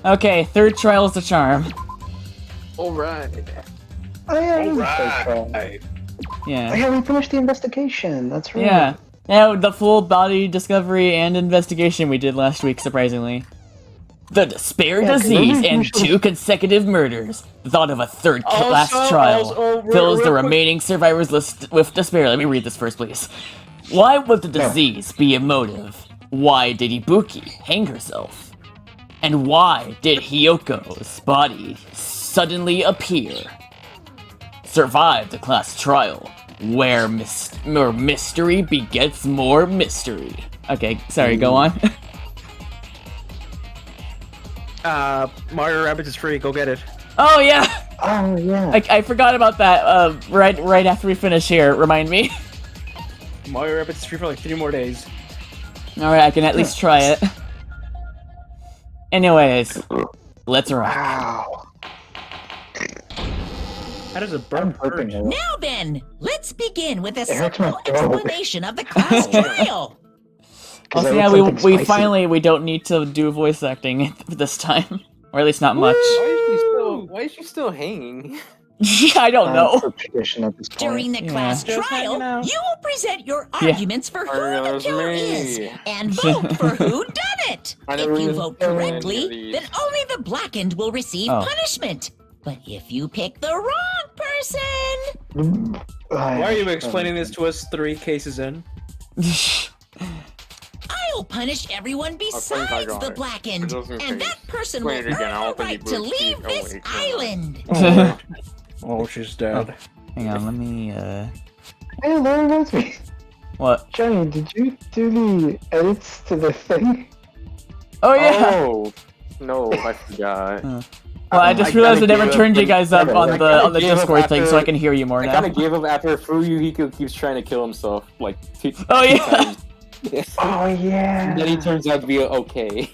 Okay, third trial is the charm. Alright. Oh yeah, Alright. Yeah. Oh yeah, we finished the investigation. That's right. Yeah. Yeah, the full body discovery and investigation we did last week, surprisingly. The despair disease and 2 consecutive murders. The thought of a third class trial fills the remaining survivors list with despair. Let me read this first, please. Why would the disease be a motive? Why did Ibuki hang herself? And why did Hyoko's body suddenly appear? Survive the class trial, where more mystery begets more mystery. Okay, sorry, go on. Mario Rabbids is free, go get it. Oh yeah! Oh yeah. I forgot about that, right after we finish here, remind me. Mario Rabbids is free for like 3 more days. Alright, I can at least try it. Anyways, let's rock. Wow. How does it burn? Now then, let's begin with a hurts my simple throat. explanation of the class trial. Also, yeah, we finally, we don't need to do voice acting this time. Or at least not much. Why is she still hanging? I don't know. Tradition at this point. During the class Just hanging trial, out. you will present your arguments for who the Arguments killer me. is and vote for who done it. I If never you even vote done any of correctly, these. then only the blackened will receive Oh. punishment. But if you pick the wrong person, Why are you explaining this to us 3 cases in? I'll punish everyone think I besides got the it. blackened, Just in and case. that person will Explain it again, I earn don't the think right to you would leave keep- this wait, no. island. Oh, she's dead. Hang on, let me, Hey, that reminds me. what? Johnny, did you do the edits to the thing? Oh yeah! Oh, no, I forgot. Well, I just realized I never turned you guys up on the Discord thing, so I can hear you more I now. kind of gave up after Fuyuhiko keeps trying to kill himself, like, 2 Oh, yeah. times. Oh yeah. And then he turns out to be okay.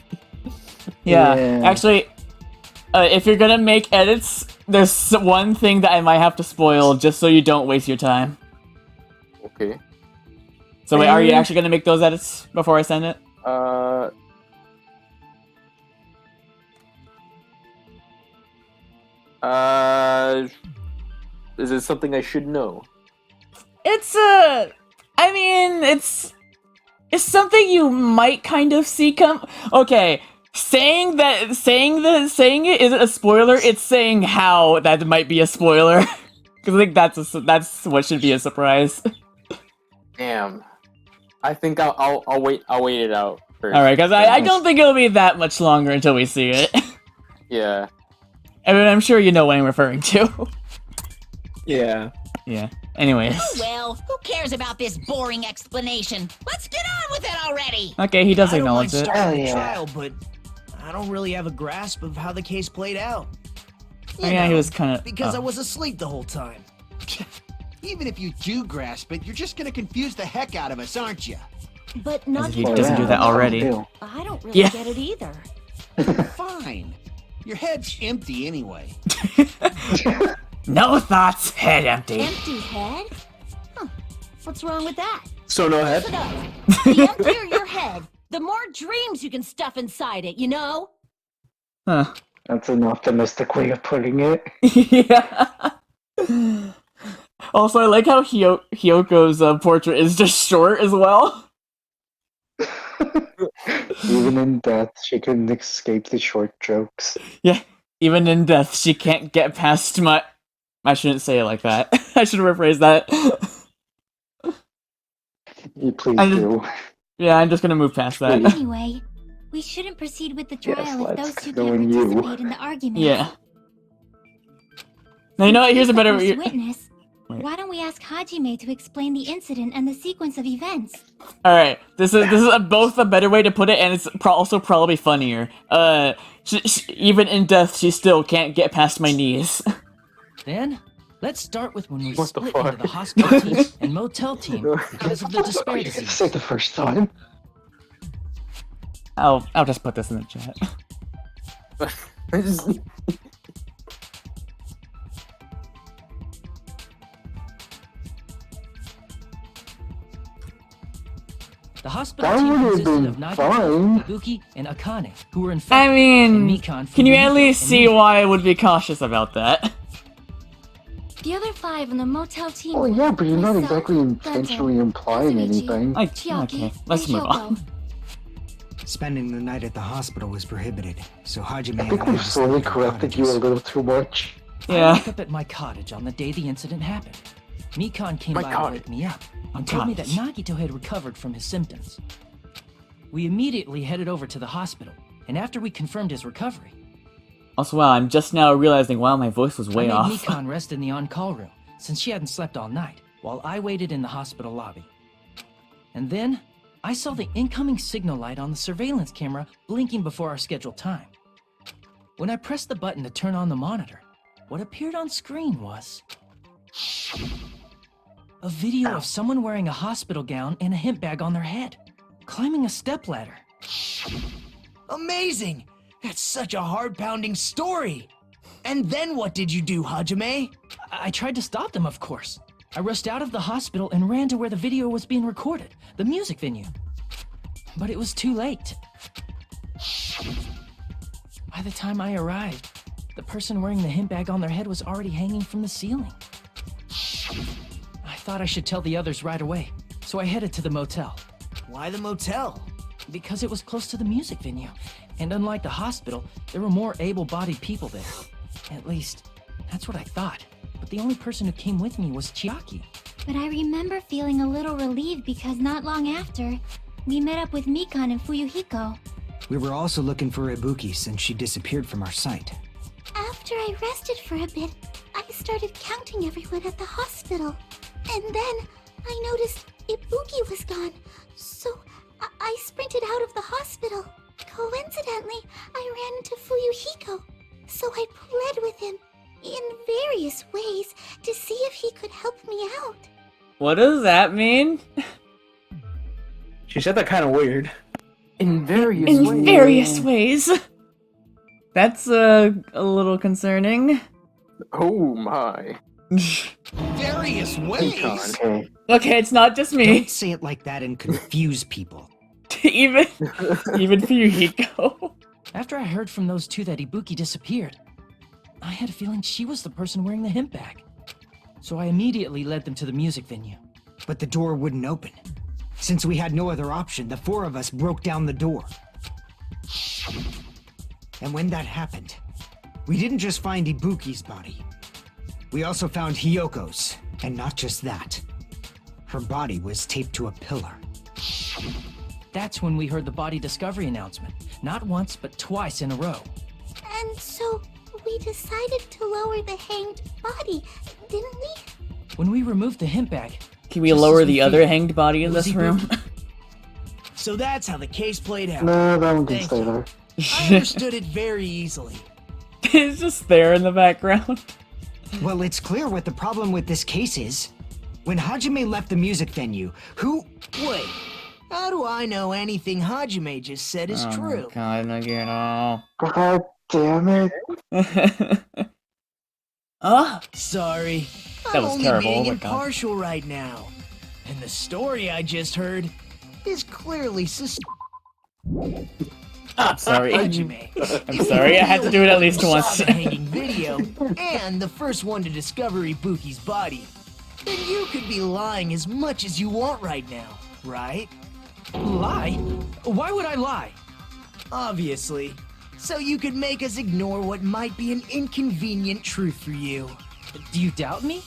Yeah, Yeah. actually, if you're gonna make edits, there's one thing that I might have to spoil just so you don't waste your time. Okay. So wait, are you actually gonna make those edits before I send it? Is it something I should know? It's I mean, it's something you might kind of see come. Okay, saying it isn't a spoiler. It's saying how that might be a spoiler. Because I think that's what should be a surprise. Damn. I think I'll wait it out first. All right, because I don't think it'll be that much longer until we see it. Yeah. I mean, I'm sure you know what I'm referring to. Yeah. Yeah. Anyways. Oh well, who cares about this boring explanation? Let's get on with it already. Okay, he does I don't mind acknowledge it. starting the yeah. trial, but I don't really have a grasp of how the case played out. Oh, You yeah, he know, was kind of. because I was asleep the whole time. Even if you do grasp it, you're just gonna confuse the heck out of us, aren't you? But As not if he Oh, doesn't yeah, do that that's what already. we do. I don't really Yeah. get it either. Fine. Your head's empty anyway. No thoughts, head empty. Empty head? Huh. What's wrong with that? So no head? Listen up. The emptier your head, the more dreams you can stuff inside it, you know? Huh. That's an optimistic way of putting it. Yeah. Also, I like how Hyoko's portrait is just short as well. Even in death, she couldn't escape the short jokes. Yeah. Even in death, she can't get past my. I shouldn't say it like that. I should rephrase that. You please I do. Yeah, I'm just gonna move past that. Anyway, we shouldn't proceed with the Yes, trial if let's those two go can't in you. participate in the argument. Yeah. Now you know what? Here's a better. First witness. Wait. Why don't we ask Hajime to explain the incident and the sequence of events? All right, this is both a better way to put it, and it's also probably funnier. Even in death, she still can't get past my knees. Then, let's start with when we What the split fuck? into the hospital team and motel team because of the Oh, despair you gonna disease. say the first time? I'll just put this in the chat. I just- The hospital That team would have consisted been of Nagito, fine. Ibuki, and Akane, who were I infected. mean, and Mikan, can you Fumihiko, at least and see me. why I would be cautious about that? The other 5 in the motel team. Oh yeah, but you're not myself, exactly intentionally Gento, implying Kazuichi, anything. Chiaki, Okay, let's and move on. Hyoko. Spending the night at the hospital was prohibited, so Hajime I and think I we've had to sleep slowly at our corrected you a cottages. little too much. I Yeah. woke up at my cottage on the day the incident happened. Mikan came My by to cottage. wake me up and told me that Nagito had recovered from his symptoms. We immediately headed over to the hospital, and after we confirmed his recovery, Also, wow, I'm just now realizing, wow, my voice was I way made off. Mikan rest in the on-call room, since she hadn't slept all night, while I waited in the hospital lobby. And then, I saw the incoming signal light on the surveillance camera blinking before our scheduled time. When I pressed the button to turn on the monitor, what appeared on screen was a video of someone wearing a hospital gown and a hemp bag on their head, climbing a stepladder. Amazing! That's such a heart-pounding story! And then what did you do, Hajime? I tried to stop them, of course. I rushed out of the hospital and ran to where the video was being recorded, the music venue. But it was too late. By the time I arrived, the person wearing the hemp bag on their head was already hanging from the ceiling. I thought I should tell the others right away, so I headed to the motel. Why the motel? Because it was close to the music venue, and unlike the hospital, there were more able-bodied people there. At least, that's what I thought. But the only person who came with me was Chiaki. But I remember feeling a little relieved because not long after, we met up with Mikan and Fuyuhiko. We were also looking for Ibuki since she disappeared from our site. After I rested for a bit, I started counting everyone at the hospital. And then I noticed Ibuki was gone, so I sprinted out of the hospital. Coincidentally, I ran into Fuyuhiko, so I pled with him in various ways to see if he could help me out. What does that mean? She said that kind of weird. In various In ways. various ways. That's a little concerning. Oh my. Various ways? Okay. Okay, it's not just me. Don't say it like that and confuse people. even for Yukiko. After I heard from those two that Ibuki disappeared, I had a feeling she was the person wearing the hemp bag. So I immediately led them to the music venue. But the door wouldn't open. Since we had no other option, the 4 of us broke down the door. And when that happened, we didn't just find Ibuki's body. We also found Hyoko's, and not just that. Her body was taped to a pillar. That's when we heard the body discovery announcement. Not once, but twice in a row. And so we decided to lower the hanged body, didn't we? When we removed the hemp bag, Can we just lower as we the other figured, hanged body in it was this room? Ibuki. So that's how the case played out. No, that one can Thank stay you. there. I understood it very easily. It's just there in the background. Well, it's clear what the problem with this case is. When Hajime left the music venue, who... Wait, how do I know anything Hajime just said is true? God, Nagito. God damn it. Sorry. That I'm was only terrible, being oh my God. impartial right now. And the story I just heard is clearly Sorry. Hajime. I'm sorry, I had to do it at least Saw once. the hanging video and the first one to discover Ibuki's body. Then you could be lying as much as you want right now, right? Lie? Why would I lie? Obviously. So you could make us ignore what might be an inconvenient truth for you. Do you doubt me?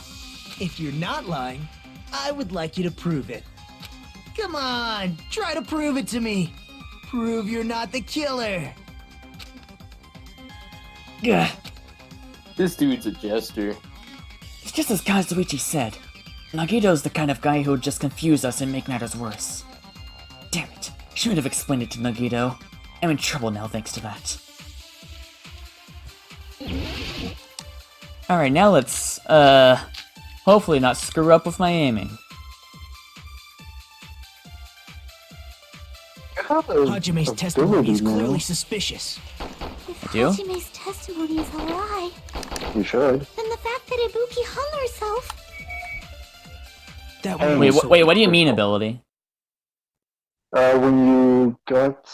If you're not lying, I would like you to prove it. Come on, try to prove it to me. Prove you're not the killer. Ugh. This dude's a jester. It's just as Kazuichi said. Nagito's the kind of guy who would just confuse us and make matters worse. Damn it. Shouldn't have explained it to Nagito. I'm in trouble now thanks to that. Alright, now let's, hopefully not screw up with my aiming. Hajime's testimony is clearly suspicious. If Do? Hajime's testimony is a lie, You should. then the fact that Ibuki hung herself... That Hey, would Wait, also wait, what do you mean ability? When you got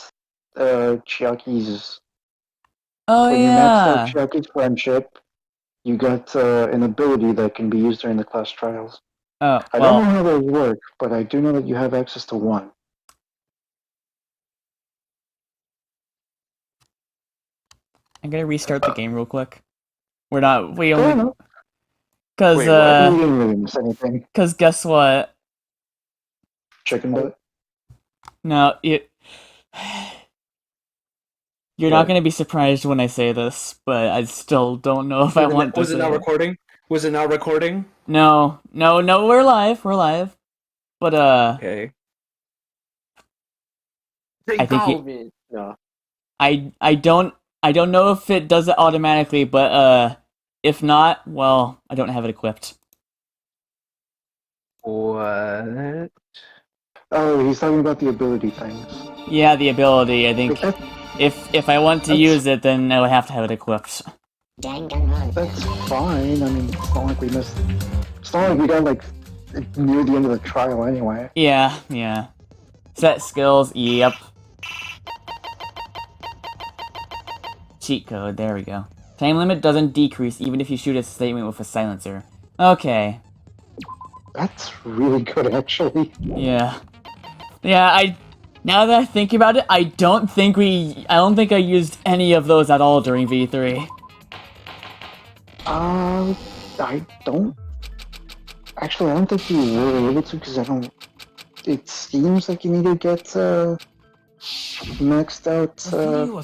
Chiaki's, Oh when you maxed out yeah. Chiaki's friendship, you got an ability that can be used during the class trials. Oh I don't know well. how those work, but I do know that you have access to one. I'm gonna restart the game real quick. We Fair only, enough. cause Wait, what? You didn't really miss anything. cause guess what? Chicken butt. No, you're not What? gonna be surprised when I say this, but I still don't know if I want to Was it say not it. recording? Was it not recording? No, we're live, But Okay. I think COVID. No. I don't know if it does it automatically, but if not, well, I don't have it equipped. What? Oh, he's talking about the ability things. Yeah, the ability. I think But if I want to use it, then I would have to have it equipped. that's fine. I mean, it's not like we missed. It's not like we got like near the end of the trial anyway. Yeah. Set skills. Yep. Cheat code. There we go. Time limit doesn't decrease even if you shoot a statement with a silencer. Okay. That's really good, actually. Yeah. Now that I think about it, I don't think I used any of those at all during V3. I don't. Actually, I don't think you were able to because I don't. It seems like you need to get maxed out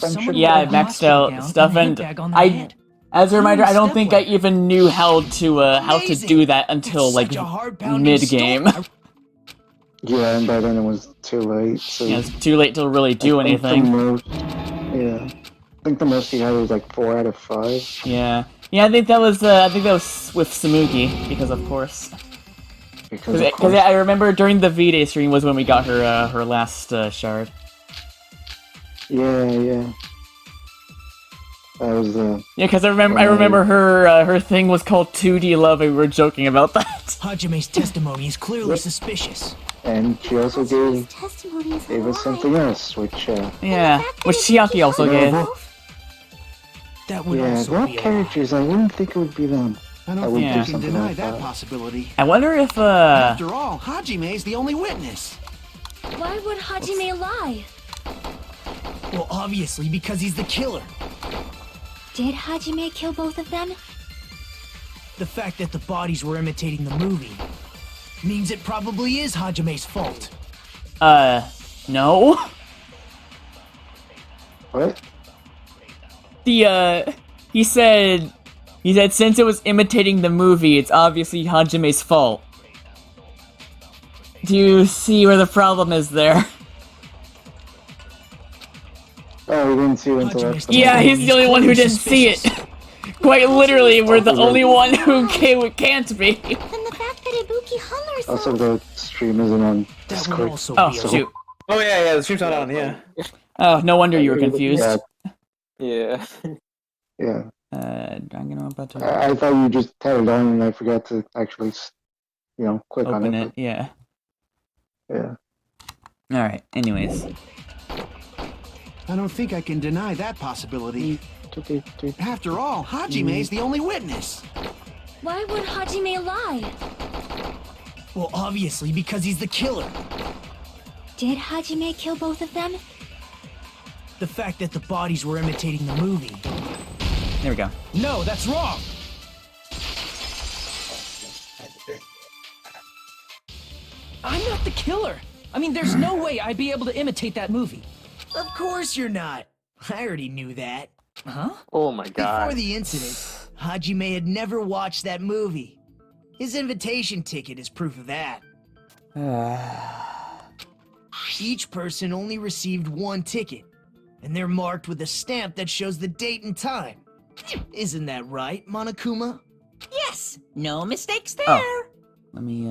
friendship. Yeah, I maxed out stuff, and as a reminder, I don't think I even knew how to do that until like mid game. Yeah, and by then it was too late. So Yeah, it's too late to really do I think anything. I think the most you had was like 4 out of 5. Yeah, I think that was with Samuki because of course. Because I remember during the V-Day stream was when we got her last shard. Yeah. That was Yeah, because I remember her thing was called 2D Love, and we were joking about that. Hajime's testimony is clearly suspicious. And she also gave Testimony is us something else, which Yeah, which Chiaki also gave. That would yeah, also what be a lie. characters? I wouldn't think it would be them. I I don't would think Yeah. do you can something deny like that that. possibility. I wonder if After all, Hajime's the only witness. Why would Hajime lie? Well, obviously because he's the killer. Did Hajime kill both of them? The fact that the bodies were imitating the movie means it probably is Hajime's fault. no. What? He said since it was imitating the movie, it's obviously Hajime's fault. Do you see where the problem is there? Oh, we didn't see it until Hajime's after. Yeah, he's the only one who didn't see it. Quite literally, we're the only one who can't be. Then the fact that Ibuki hung herself. Also, the stream isn't on That would Discord. also Oh be a shoot. Oh yeah, the stream's not on. Yeah. Oh, no wonder you were confused. Yeah, Yeah. yeah. Danganronpa I thought you just had it on and I forgot to actually, click on open it. it. Yeah. Yeah. All right. Anyways. I don't think I can deny that possibility. After all, Hajime's the only witness. Why would Hajime lie? Well, obviously because he's the killer. Did Hajime kill both of them? The fact that the bodies were imitating the movie. There we go. No, that's wrong. I'm not the killer. I mean, there's no way I'd be able to imitate that movie. Of course you're not. I already knew that. Huh? Oh my god. Before the incident, Hajime had never watched that movie. His invitation ticket is proof of that. Each person only received one ticket, and they're marked with a stamp that shows the date and time. Isn't that right, Monokuma? Yes, no mistakes there. Oh. Let me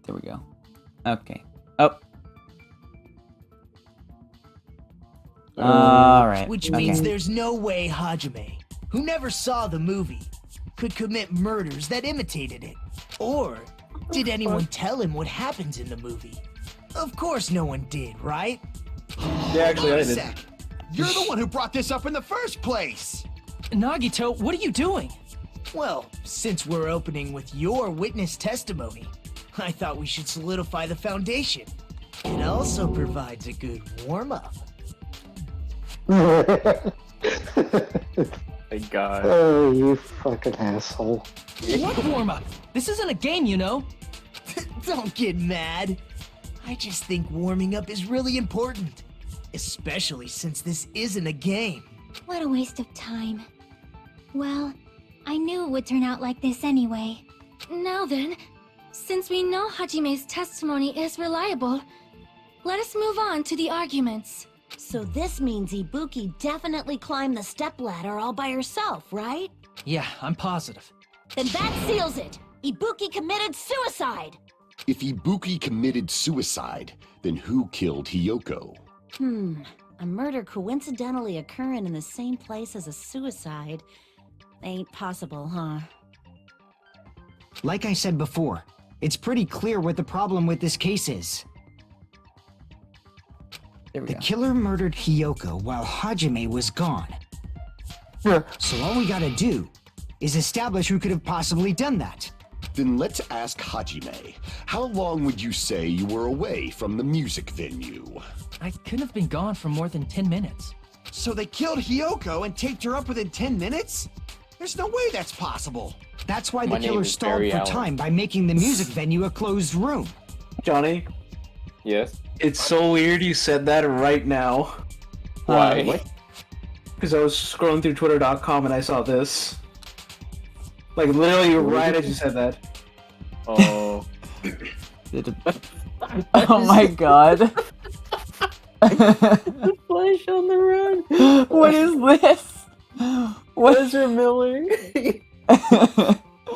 There we go. Okay. Oh. Alright. Which means there's no way Hajime, who never saw the movie, could commit murders that imitated it. Or Did anyone tell him what happens in the movie? Of course no one did, right? Yeah, actually, I Wait a did. sec. You're the one who brought this up in the first place. Nagito, what are you doing? Well, since we're opening with your witness testimony, I thought we should solidify the foundation. It also provides a good warm-up. Thank God. Oh, you fucking asshole. What warm-up? This isn't a game, you know. Don't get mad. I just think warming up is really important. Especially since this isn't a game. What a waste of time. Well, I knew it would turn out like this anyway. Now then, since we know Hajime's testimony is reliable, let us move on to the arguments. So this means Ibuki definitely climbed the stepladder all by herself, right? Yeah, I'm positive. Then that seals it! Ibuki committed suicide! If Ibuki committed suicide, then who killed Hiyoko? A murder coincidentally occurring in the same place as a suicide ain't possible, huh? Like I said before, it's pretty clear what the problem with this case is. There we The go. killer murdered Hiyoko while Hajime was gone. So all we gotta do is establish who could have possibly done that. Then let's ask Hajime. How long would you say you were away from the music venue? I couldn't have been gone for more than 10 minutes. So they killed Hiyoko and taped her up within 10 minutes? There's no way that's possible. That's why the My name killer is stalled Barry for Allen. time by making the music venue a closed room. Johnny, Yes. it's so weird you said that right now. Why? What? Because I was scrolling through Twitter.com and I saw this. Like, literally right as you said that. Oh. Oh my god. Flash on the run. What is this? What is Ezra Miller.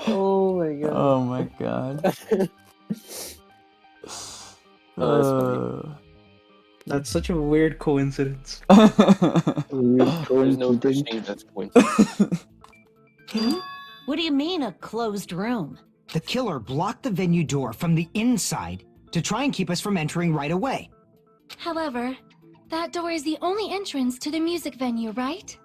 Oh my god. Oh my god. Oh, that's That's such a weird coincidence. There's no such thing as coincidence. What do you mean, a closed room? The killer blocked the venue door from the inside to try and keep us from entering right away. However, that door is the only entrance to the music venue, right?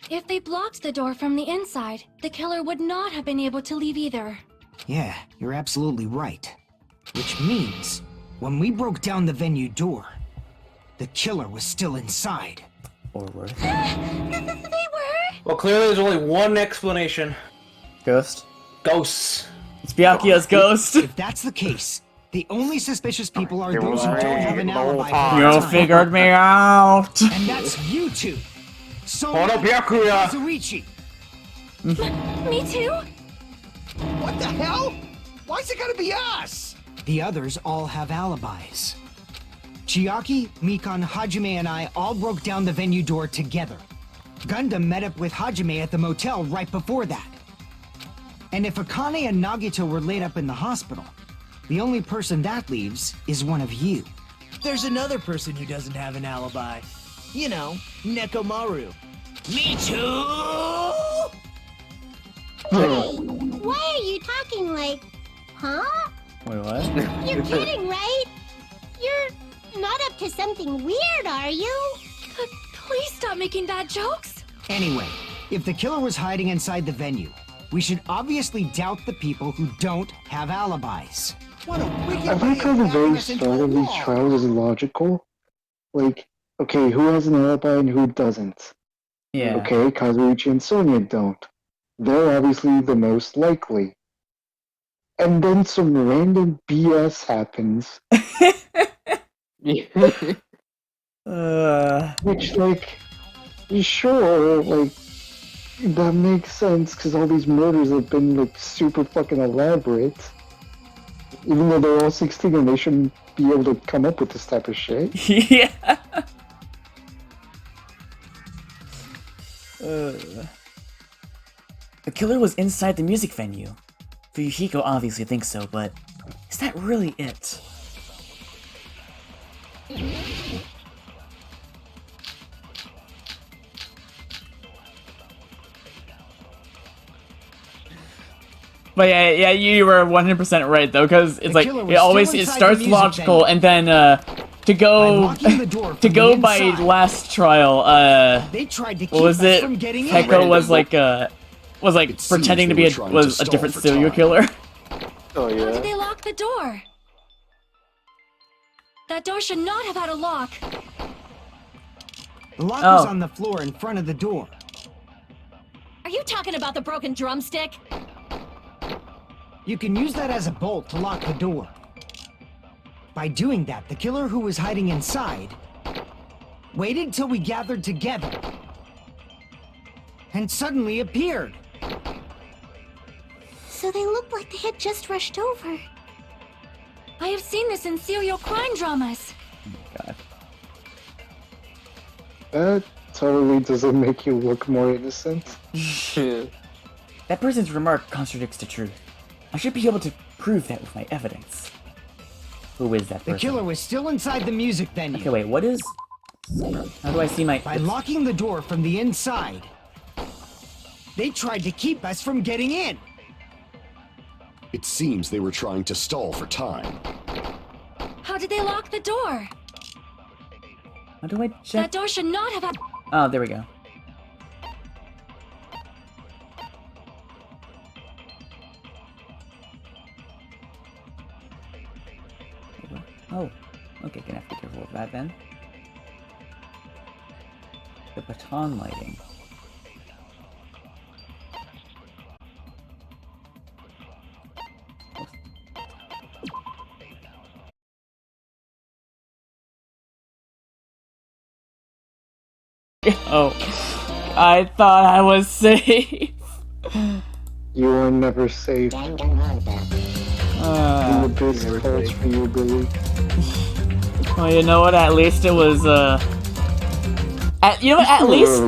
If they blocked the door from the inside, the killer would not have been able to leave either. Yeah, you're absolutely right. Which means, when we broke down the venue door, the killer was still inside. Or were They were? Well, clearly there's only one explanation. Ghost? Ghosts. It's Byakuya's ghost. If that's the case, the only suspicious people are those who don't have an alibi for You the time. figured me out. And that's you two. Hold up, Byakuya! Kazuichi. Me too? What the hell? Why's it gotta be us? The others all have alibis. Chiaki, Mikan, Hajime, and I all broke down the venue door together. Gundam met up with Hajime at the motel right before that. And if Akane and Nagito were laid up in the hospital, the only person that leaves is one of you. There's another person who doesn't have an alibi. You know, Nekomaru. Me too! Why are you talking like... Huh? Wait, what? You're kidding, right? You're not up to something weird, are you? Please stop making bad jokes. Anyway, if the killer was hiding inside the venue, we should obviously doubt the people who don't have alibis. What a wicked I way like how of the backing very us into start a of these wall. trials is logical. Like, okay, who has an alibi and who doesn't? Yeah. Okay, Kazuichi and Sonia don't. They're obviously the most likely. And then some random BS happens, which, like, sure, like, that makes sense because all these murders have been, like, super fucking elaborate. Even though they're all 16 and they shouldn't be able to come up with this type of shit. Yeah. The killer was inside the music venue. Fuyuhiko obviously thinks so, but is that really it? But yeah, you were 100% right though, because it's like it starts logical, and then to go by last trial, what was it? Pekko was like pretending to be a different serial killer. Oh yeah. How did they lock the door? That door should not have had a lock. The lock is on the floor in front of the door. Are you talking about the broken drumstick? You can use that as a bolt to lock the door. By doing that, the killer who was hiding inside waited till we gathered together and suddenly appeared. So they looked like they had just rushed over. I have seen this in serial crime dramas. God. That totally doesn't make you look more innocent. That person's remark contradicts the truth. I should be able to prove that with my evidence. Who is that person? The killer was still inside the music venue. Okay, wait, what is... How do I see my... By locking the door from the inside, they tried to keep us from getting in. It seems they were trying to stall for time. How did they lock the door? How do I check? That door should not have had... Oh, there we go. Oh, okay, gonna have to be careful with that then. The baton lighting. Oh, I thought I was safe. You are never safe. In the biz calls for you, Billy. Well, you know what? At least it was, you know what? At least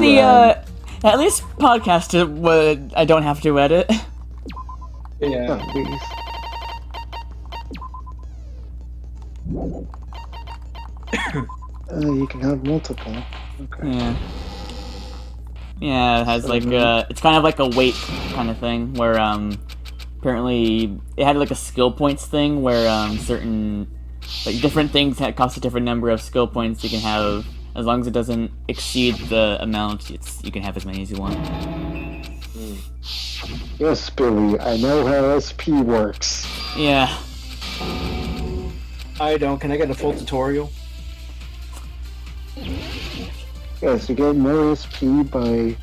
at least podcast I don't have to edit. Yeah. You can have multiple. Okay. Yeah. Yeah, it has like it's kind of like a weight kind of thing where apparently it had like a skill points thing where certain like different things that cost a different number of skill points you can have as long as it doesn't exceed the amount. You can have as many as you want. Yes, Billy, I know how SP works. Yeah. I don't. Can I get a full tutorial? Yes, you get more SP by,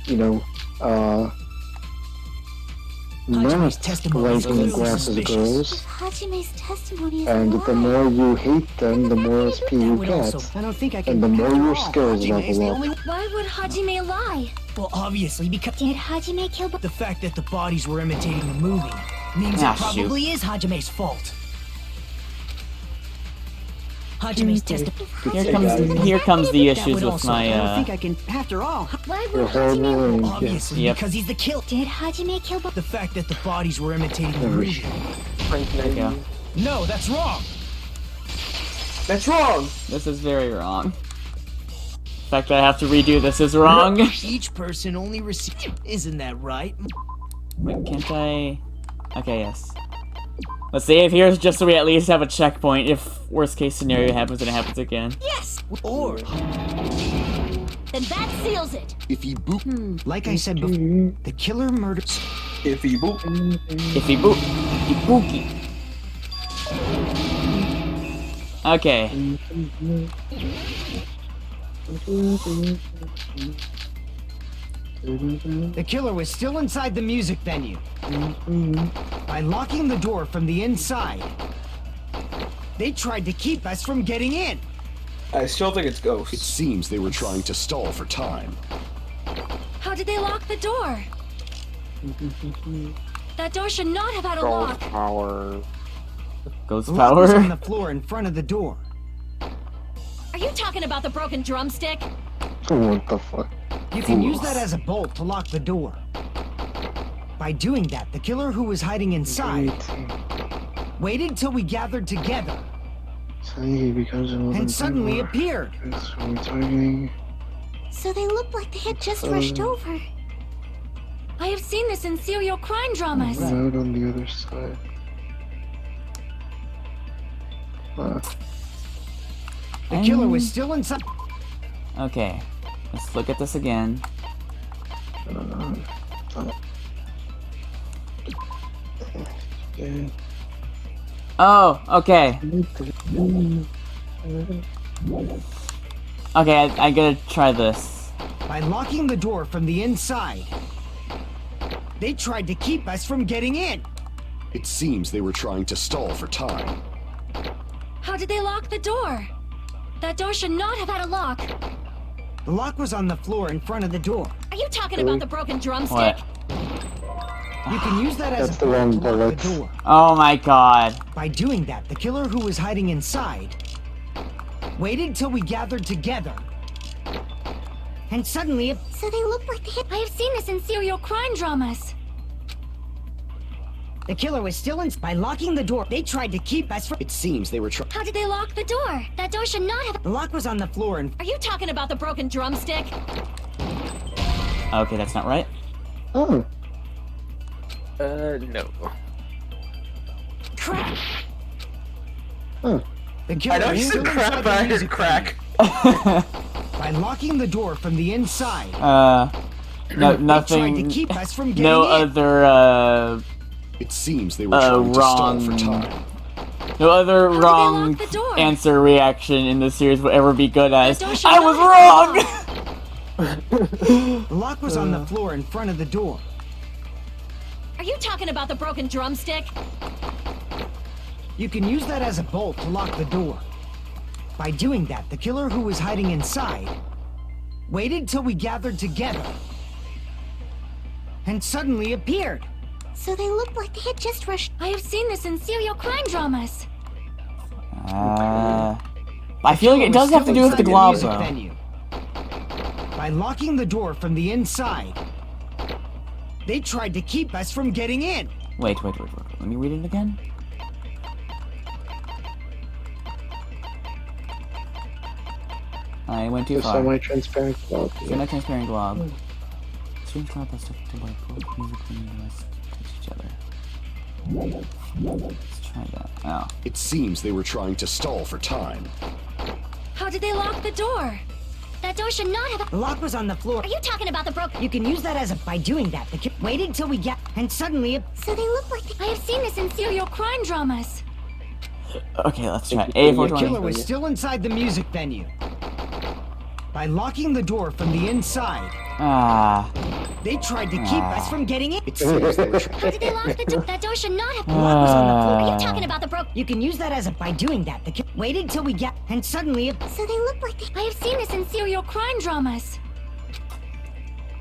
you know, not liking glasses girls. Hajime's testimony is And the more you hate them, the more SP you would get. also- I don't think I can And the more your after all. skills Hajime's the level up. Why would Hajime lie? Well, obviously, because Did Hajime kill the fact that the bodies were imitating the movie means Ah, it probably is Hajime's fault. Hajime's testimony. Here comes the issues with I don't my think I can. After all, Why You're would horrible Hajime... and Obviously, Yep. because he's the killer. Did Hajime kill The fact that the bodies were imitating the movie. There you go. No, that's wrong. That's wrong! This is very wrong. The fact that I have to redo this is wrong. Each person only received. Isn't that right? Wait, can't I? Okay, yes. Let's save here just so we at least have a checkpoint if worst case scenario happens and it happens again. Yes! Or Then that seals it! If he boop, like I said before, the killer murdered. If he boop. If he boop, Ibuki. Okay. The killer was still inside the music venue. By locking the door from the inside, they tried to keep us from getting in. I still think it's it ghosts. seems they were trying to stall for time. How did they lock the door? That door should not have had a lock. Power. Ghost The lock was on power. the floor in front of the door. Are you talking about the broken drumstick? What the fuck? You can use that as a bolt to lock the door. By doing that, the killer who was hiding inside waited till we gathered together and suddenly appeared. So they looked like they had just rushed over. I have seen this in serial crime dramas. Out on the other side. The killer was still inside. Okay, let's look at this again. Oh, okay. Okay, I gotta try this. By locking the door from the inside, they tried to keep us from getting in. It seems they were trying to stall for time. How did they lock the door? That door should not have had a lock. The lock was on the floor in front of the door. Are you talking about the broken drumstick? You can use that as That's a the wrong bolt to lock bullet. the door. Oh my god. By doing that, the killer who was hiding inside waited till we gathered together. And suddenly, So they look like they hit. I have seen this in serial crime dramas. the killer was still in. By locking the door, they tried to keep us from. It seems they were trying. How did they lock the door? That door should not have. The lock was on the floor and. Are you talking about the broken drumstick? Okay, that's not right. Oh. No. Crap! Huh. The killer I know was you still said inside crap, the but I heard music crack. By locking the door from the inside, No, they tried to nothing. keep us from getting No in. other, It seems they were trying to stall for time. no other How wrong did they lock the door? answer reaction in this series would ever be good as. door should I not was have wrong! The lock was on the floor in front of the door. Are you talking about the broken drumstick? You can use that as a bolt to lock the door. By doing that, the killer who was hiding inside waited till we gathered together and suddenly appeared. So they look like they had just rushed. I have seen this in serial crime dramas. I feel like it does have to do with the glob, though. By locking the door from the inside, they tried to keep us from getting in. Wait. Let me read it again. I went too The far. semi-transparent glob. Semi-transparent glob. Stream cloud that's stuck to like both music and us touch each other. Let's try that. Oh. It seems they were trying to stall for time. How did they lock the door? That door should not have. The lock was on the floor. Are you talking about the broken? You can use that as a. By doing that, the kid waited till we get. And suddenly. So they look like they. I have seen this in serial crime dramas. Okay, let's try. The A420. killer was still inside the music venue. By locking the door from the inside, they tried to keep us from getting in. It seems they were trying. How did they lock the door? That door should not have. The lock was on the floor. Are you talking about the broken? You can use that as a. By doing that, the kid waited till we get. And suddenly. So they look like they. I have seen this in serial crime dramas.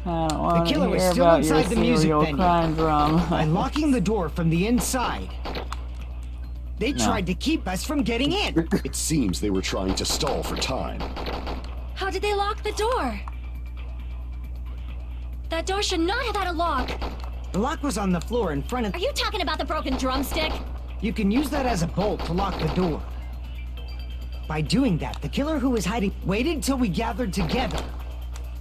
I don't want The killer to was hear still about inside the your music serial venue. crime drama. By locking the door from the inside, they tried to keep us from getting in. It seems they were trying to stall for time. How did they lock the door? That door should not have had a lock. The lock was on the floor in front of. Are you talking about the broken drumstick? You can use that as a bolt to lock the door. By doing that, the killer who was hiding waited till we gathered together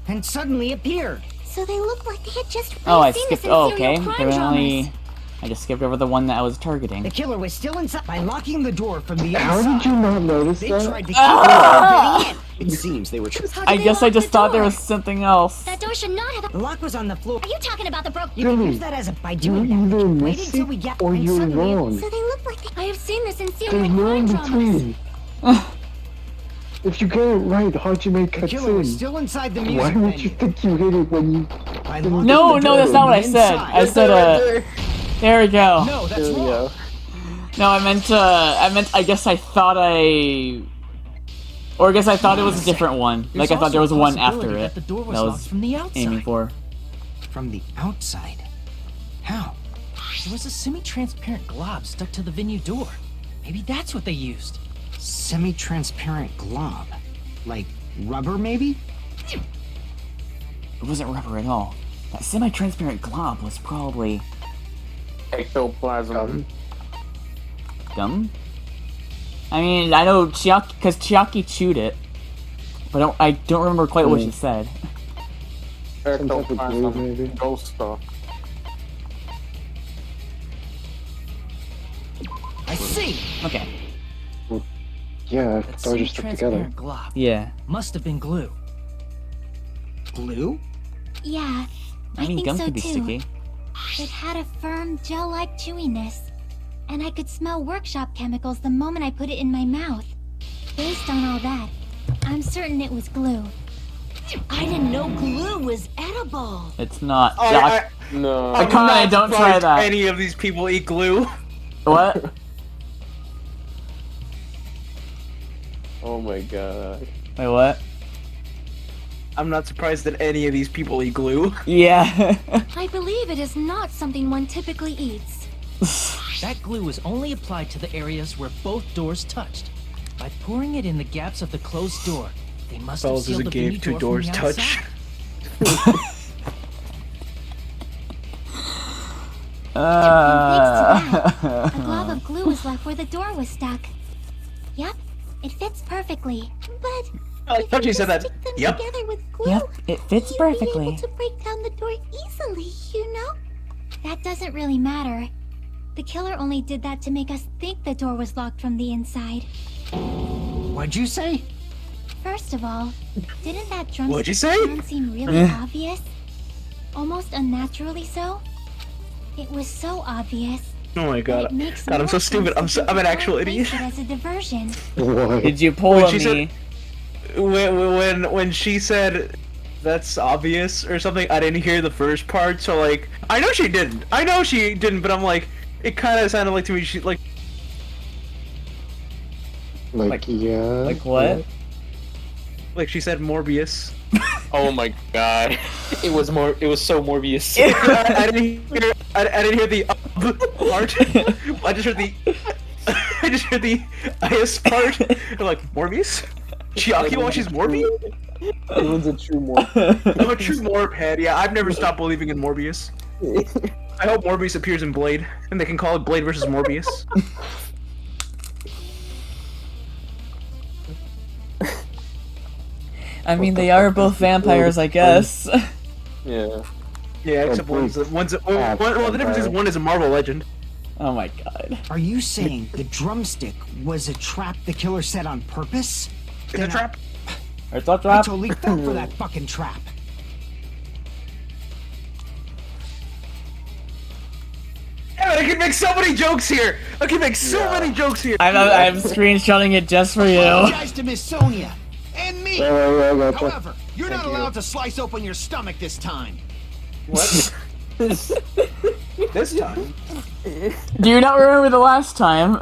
and suddenly appeared. So they look like they had just. Oh, I I've seen this skipped. in Oh, serial okay. crime There was only. dramas. I just skipped over the one that I was targeting. The killer was still inside. By locking the door from the How inside, did you not notice they that? tried to keep us from getting in. It seems they were trying. How did I they guess I lock just the thought there door? was something else. That door should not have. The lock was on the floor. Are you talking about the broken? You can Jimmy, use that as a. By You're doing that, either waited till we missing get. or and you're suddenly- wrong. So they look like they. I have seen this in There's serial no crime in dramas. between. If you get it right, Hajime The cuts killer was in. still inside the Why music would you venue. think you hit it when you... By didn't locking No, the no, door that's not what I from said. inside- I said, there we go. No, that's There we wrong. go. No, I meant, I guess I thought or I guess I thought it was a different one. There's Like, I thought there was also a one possibility after it. that the door was that locked from the outside. aiming for. From the outside? How? There was a semi-transparent glob stuck to the venue door. Maybe that's what they used. Semi-transparent glob. Like rubber, maybe? It wasn't rubber at all. That semi-transparent glob was probably Ectoplasm. gum. I mean, I know Chiaki, because Chiaki chewed it, but I don't remember quite what she said. Some type of glue, Ectoplasm. maybe. Ghost stuff. see. Okay. Yeah, That they're just stuck together. semi-transparent glob Yeah. must have been glue. Glue? Yeah, I mean, think gum so could be too. sticky. It had a firm, gel-like chewiness. And I could smell workshop chemicals the moment I put it in my mouth. Based on all that, I'm certain it was glue. I didn't know glue was edible. It's not. No. I'm Akane, not don't try surprised that. Any of these people eat glue. What? Oh my god. Wait, what? I'm not surprised that any of these people eat glue. Yeah. I believe it is not something one typically eats. That glue was only applied to the areas where both doors touched. By pouring it in the gaps of the closed door, they must have Fellas, there's sealed a the venue game two door doors from the touch. outside. A glob of glue was left where the door was stuck. Yep, it fits perfectly. But I thought you said that. stick them Yep. together with glue, Yep, it fits you'd perfectly. be able to break down the door easily, you know? That doesn't really matter. The killer only did that to make us think the door was locked from the inside. What'd you say? First of all, didn't that What'd you drumstick say? sound seem really obvious? Almost unnaturally so? It was so obvious. Oh my that god. it makes God, I'm so more stupid. sense I'm to an think actual the door idiot. placed it as a diversion. Why? Did you pull When a she me? When she said that's obvious or something, I didn't hear the first part. So like, I know she didn't. But I'm like, it kind of sounded like to me she like. Yeah. Like what? Like she said Morbius. Oh my god. It was so Morbius. I didn't hear the part. I just heard the IS part. I'm like, Morbius? Chiaki while she's Morbi? Everyone's a true Morbius. I'm a true Morb head. Yeah, I've never stopped believing in Morbius. I hope Morbius appears in Blade, and they can call it Blade versus Morbius. I mean, they are both vampires, I guess. Yeah. Yeah, except well, the difference is one is a Marvel legend. Oh my god. Are you saying the drumstick was a trap the killer set on purpose? It's a trap. It's a I trap. totally fell for that fucking trap. Yeah, I can make so many jokes here. I can make so many jokes here. I'm screenshotting it just for you. Apologize to Miss Sonia and me. I gotcha. However, you're not allowed to slice open your stomach this time. What? This time? Do you not remember the last time?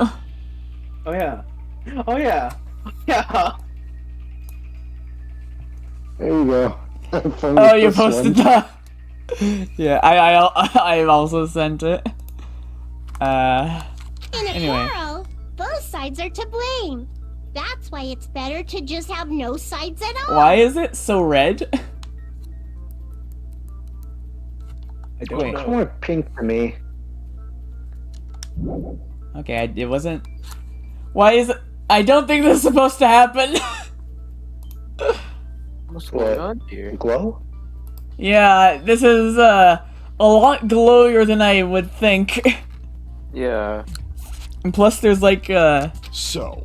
Oh yeah. Oh yeah. Yeah. There you go. Oh, you posted that. Yeah, I also sent it. In a Anyway. quarrel, both sides are to blame. That's why it's better to just have no sides at all. Why is it so red? I don't Wait. It's more pink to me. Okay, it wasn't. Why is it? I don't think this is supposed to happen. What's going on here? Glow? Yeah, this is a lot glowier than I would think. Yeah. And plus, there's like So,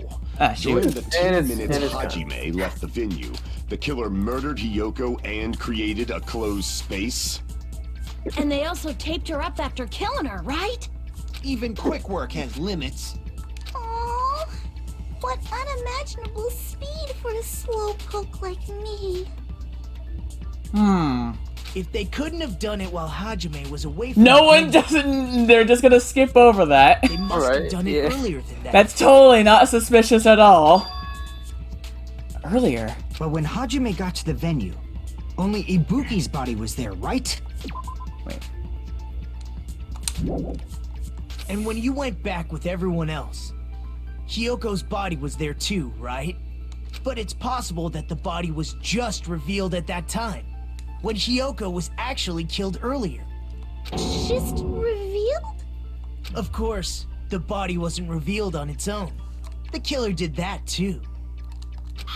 shoot. during the 10 And minutes it's gone. Hajime left the venue, the killer murdered Hiyoko and created a closed space? And they also taped her up after killing her, right? Even quick work has limits. Aww, what unimaginable speed for a slowpoke like me. If they couldn't have done it while Hajime was away from No the one venue, doesn't. They're just gonna skip over that. they must have Alright, done it yeah. earlier than that. That's totally not suspicious at all. Earlier. But when Hajime got to the venue, only Ibuki's body was there, right? Wait. And when you went back with everyone else, Hiyoko's body was there too, right? But it's possible that the body was just revealed at that time, when Hiyoko was actually killed earlier. Just revealed? Of course, the body wasn't revealed on its own. The killer did that too.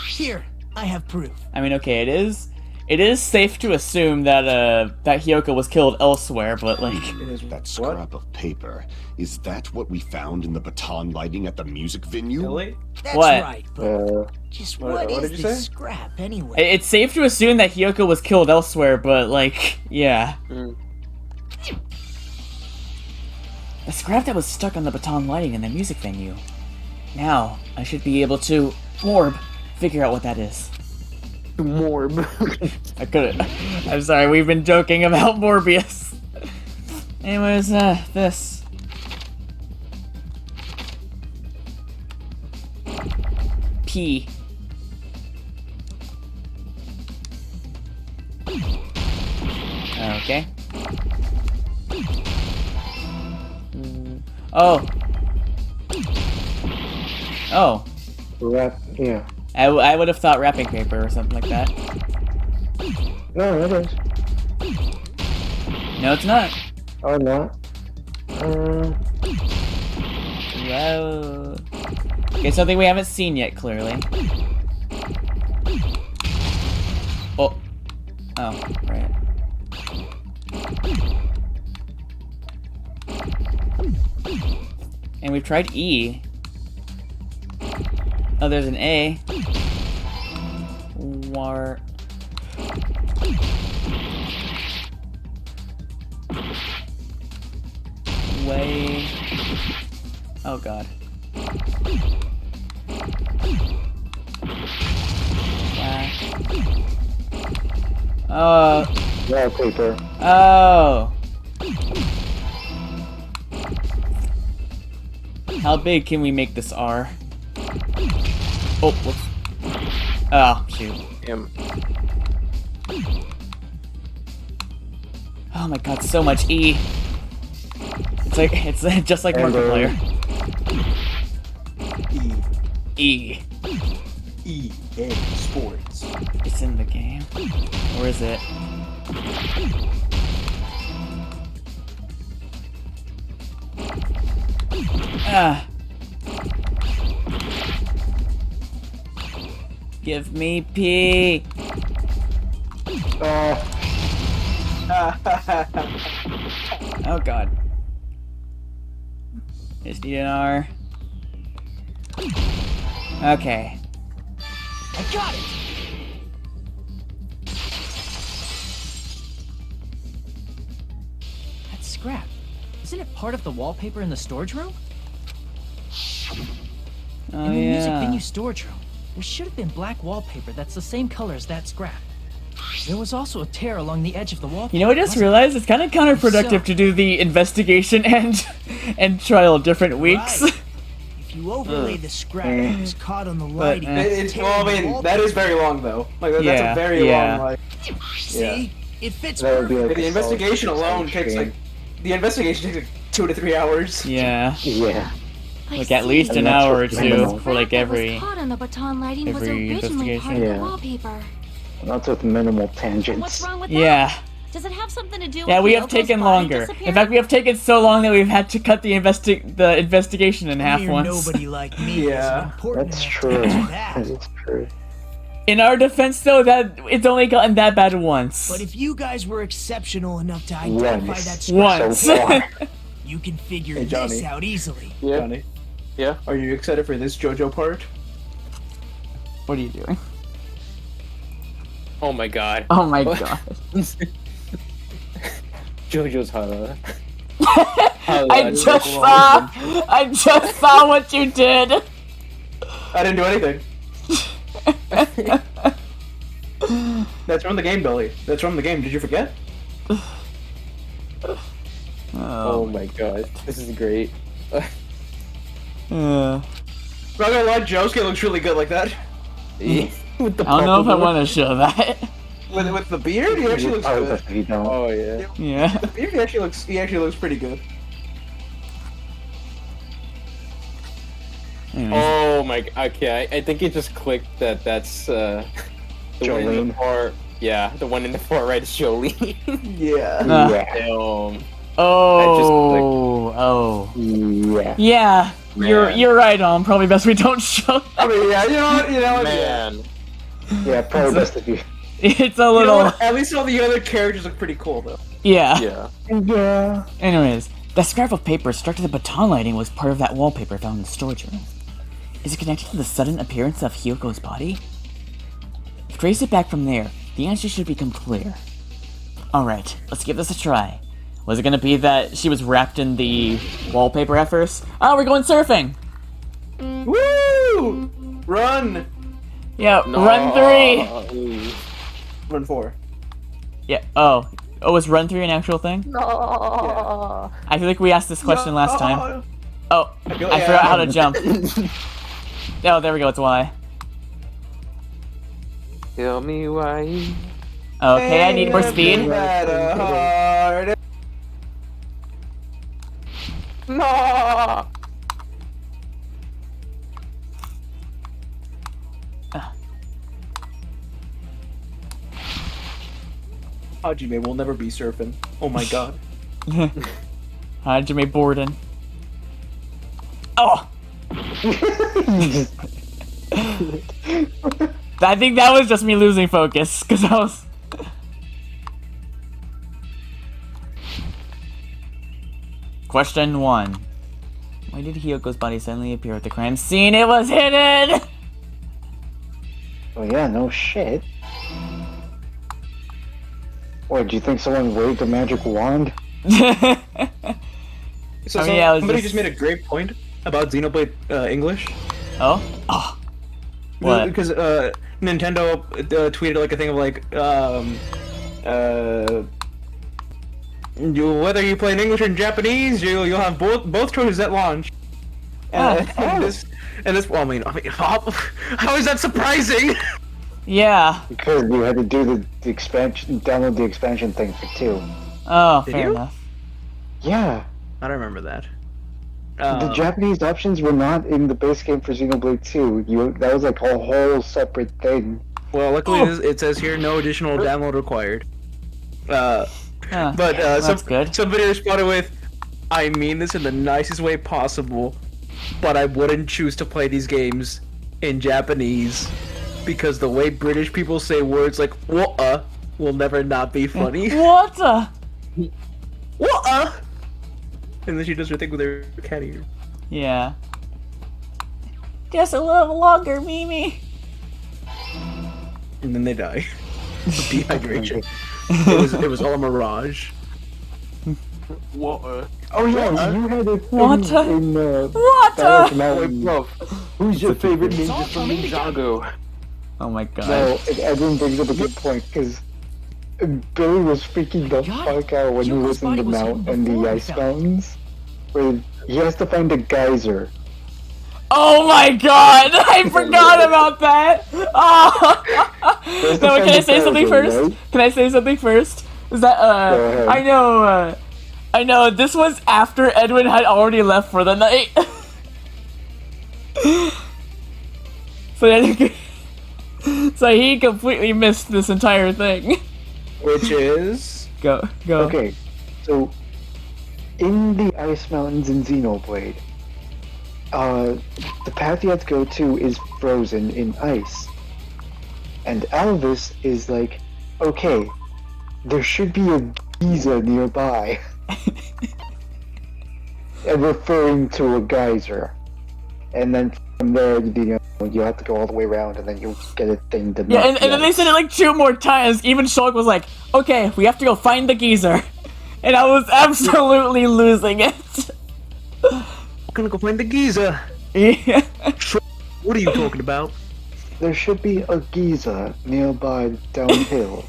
Here, I have proof. I mean, okay, it It is safe to assume that that Hiyoko was killed elsewhere, but like that scrap of paper, is that what we found in the baton lighting at the music venue? Really? That's What? right, but just what did is you this say? scrap anyway? it's safe to assume that Hiyoko was killed elsewhere, but like yeah. The scrap that was stuck on the baton lighting in the music venue. Now I should be able to figure out what that is. Morb. I couldn't. I'm sorry, we've been joking about Morbius. Anyways, this. P. Okay. Oh. Oh. Yeah. I would have thought wrapping paper or something like that. No, it is. No, it's not. Oh, not. Well, okay, something we haven't seen yet, clearly. Oh. Oh, right. And we've tried E. Oh, there's an A. War. Way. Oh god. Wallpaper. Oh. How big can we make this R? Oh, whoops. Oh, shoot. Damn. Oh my god, so much E. It's just like Markiplier. E. EA Sports. It's in the game. Or is it? Ah. Give me P. Oh god. Just need an R. Okay. I got it! That's scrap. Isn't it part of the wallpaper in the storage room? Oh, in the music yeah. venue storage room, there should have been black wallpaper that's the same color as that scrap. There was also a tear along the edge of the wallpaper. You know, I just realized it's kind of counterproductive to do the investigation and trial different weeks. Right. If you overlay the scrap that was caught on the lighting, Well, I mean, that is very long though. Like that's Yeah, a very yeah. long. Like, see, it fits That would be perfect. like the a investigation solid alone takes like the investigation takes like 2 to 3 hours. Yeah. Yeah. Like at least an And that's hour or what two minimal. for like That was every. caught on the baton lighting was every originally part of investigation. the Yeah. wallpaper. That's with minimal What's tangents. wrong with Yeah. that? Does it have something to do Yeah, with we have Hyoko's taken body longer. In disappearing? fact, we have taken so long that we've had to cut the investigation in half Mere once. nobody like me Yeah. is important That's enough true. to answer that. That's true. In our defense, though, that it's only gotten that bad once. But if you guys were exceptional enough to identify Once. that scrap, Once. So far. you can figure Hey, this Johnny. out easily. Yeah. Johnny, Yeah. are you excited for this JoJo part? What are you doing? Oh my god. Oh my god. JoJo's Hara. I just saw what you did. I didn't do anything. That's from the game, Billy. That's from the game. Did you forget? Oh my god. This is great. Not gonna lie, Josuke looks really good like that. With the I don't know if I purple- want to show that. With the beard, he actually looks Oh, good. that's- you don't. Oh yeah. Yeah. The beard, he actually looks pretty good. Anyways. Oh my. Okay, I think it just clicked that that's the one in Jolene. the far. Yeah, the one in the far right is Jolene. Yeah. Yeah. Damn. Oh. Yeah. Yeah. Man. You're right on. Probably best we don't show that. I mean, yeah, you know what, Man. Yeah, probably best if you. It's a little... At least all the other characters look pretty cool, though. Yeah. Yeah. Anyways, the scrap of paper stuck to the baton lighting was part of that wallpaper found in the storage room. Is it connected to the sudden appearance of Hyoko's body? If trace it back from there, the answer should become clear. Alright, let's give this a try. Was it gonna be that she was wrapped in the wallpaper at first? Oh, we're going surfing! Woo! Run! Yeah, No. run 3! Run 4. Yeah, oh. Oh, was run 3 an actual thing? No. Yeah. I feel like we asked this question last time. Oh, I yeah. forgot how to jump. Oh, there we go, it's Y. Tell me why. Okay, I need more speed. No. Hajime will never be surfing. Oh my god. Hajime Borden. Oh! I think that was just me losing focus, because I was... Question 1. Why did Hyoko's body suddenly appear at the crime scene? It was hidden! Oh yeah, no shit. What, do you think someone waved a magic wand? So yeah, somebody just made a great point about Xenoblade English. Oh? Oh. What? Because Nintendo tweeted like a thing of like, whether you play in English or in Japanese, you'll have both choices at launch. And this, well, I mean, how is that surprising? Yeah. Because you had to do the expansion, download the expansion thing for 2. Oh, Did fair you? enough. Yeah. I don't remember that. The Japanese options were not in the base game for Xenoblade 2. That was like a whole separate thing. Well, luckily it says here no additional download required. But that's good. Somebody responded with, "I mean this in the nicest way possible, but I wouldn't choose to play these games in Japanese because the way British people say words like "what" will never not be funny." What? What? And then she does her thing with her cat ear. Yeah. Just a little longer, Mimi. And then they die of dehydration. it was all a mirage. What? Oh yeah, you had a thing Water. in Water. Mountain. Who's your favorite ninja from Ninjago? Oh my god. No, Edwin brings up a good point, because Billy was freaking the fuck out when he was in the the ice mountains, where he has to find a geyser. Oh my god! I forgot about that! Oh! No, can I say something first? Right? Can I say something first? Is that, Go ahead. I know, this was after Edwin had already left for the night. So he completely missed this entire thing. Which is... Go. Okay, so in the ice mountains in Xenoblade, the path you have to go to is frozen in ice. And Alvis is like, okay, there should be a geyser nearby. And referring to a geyser. And then from there, you have to go all the way around, and then you'll get a thing to... Yeah, and then they said it like 2 more times. Even Shulk was like, okay, we have to go find the geyser. And I was absolutely losing it. I'm gonna go find the geyser. Yeah. What are you talking about? There should be a geyser nearby downhill.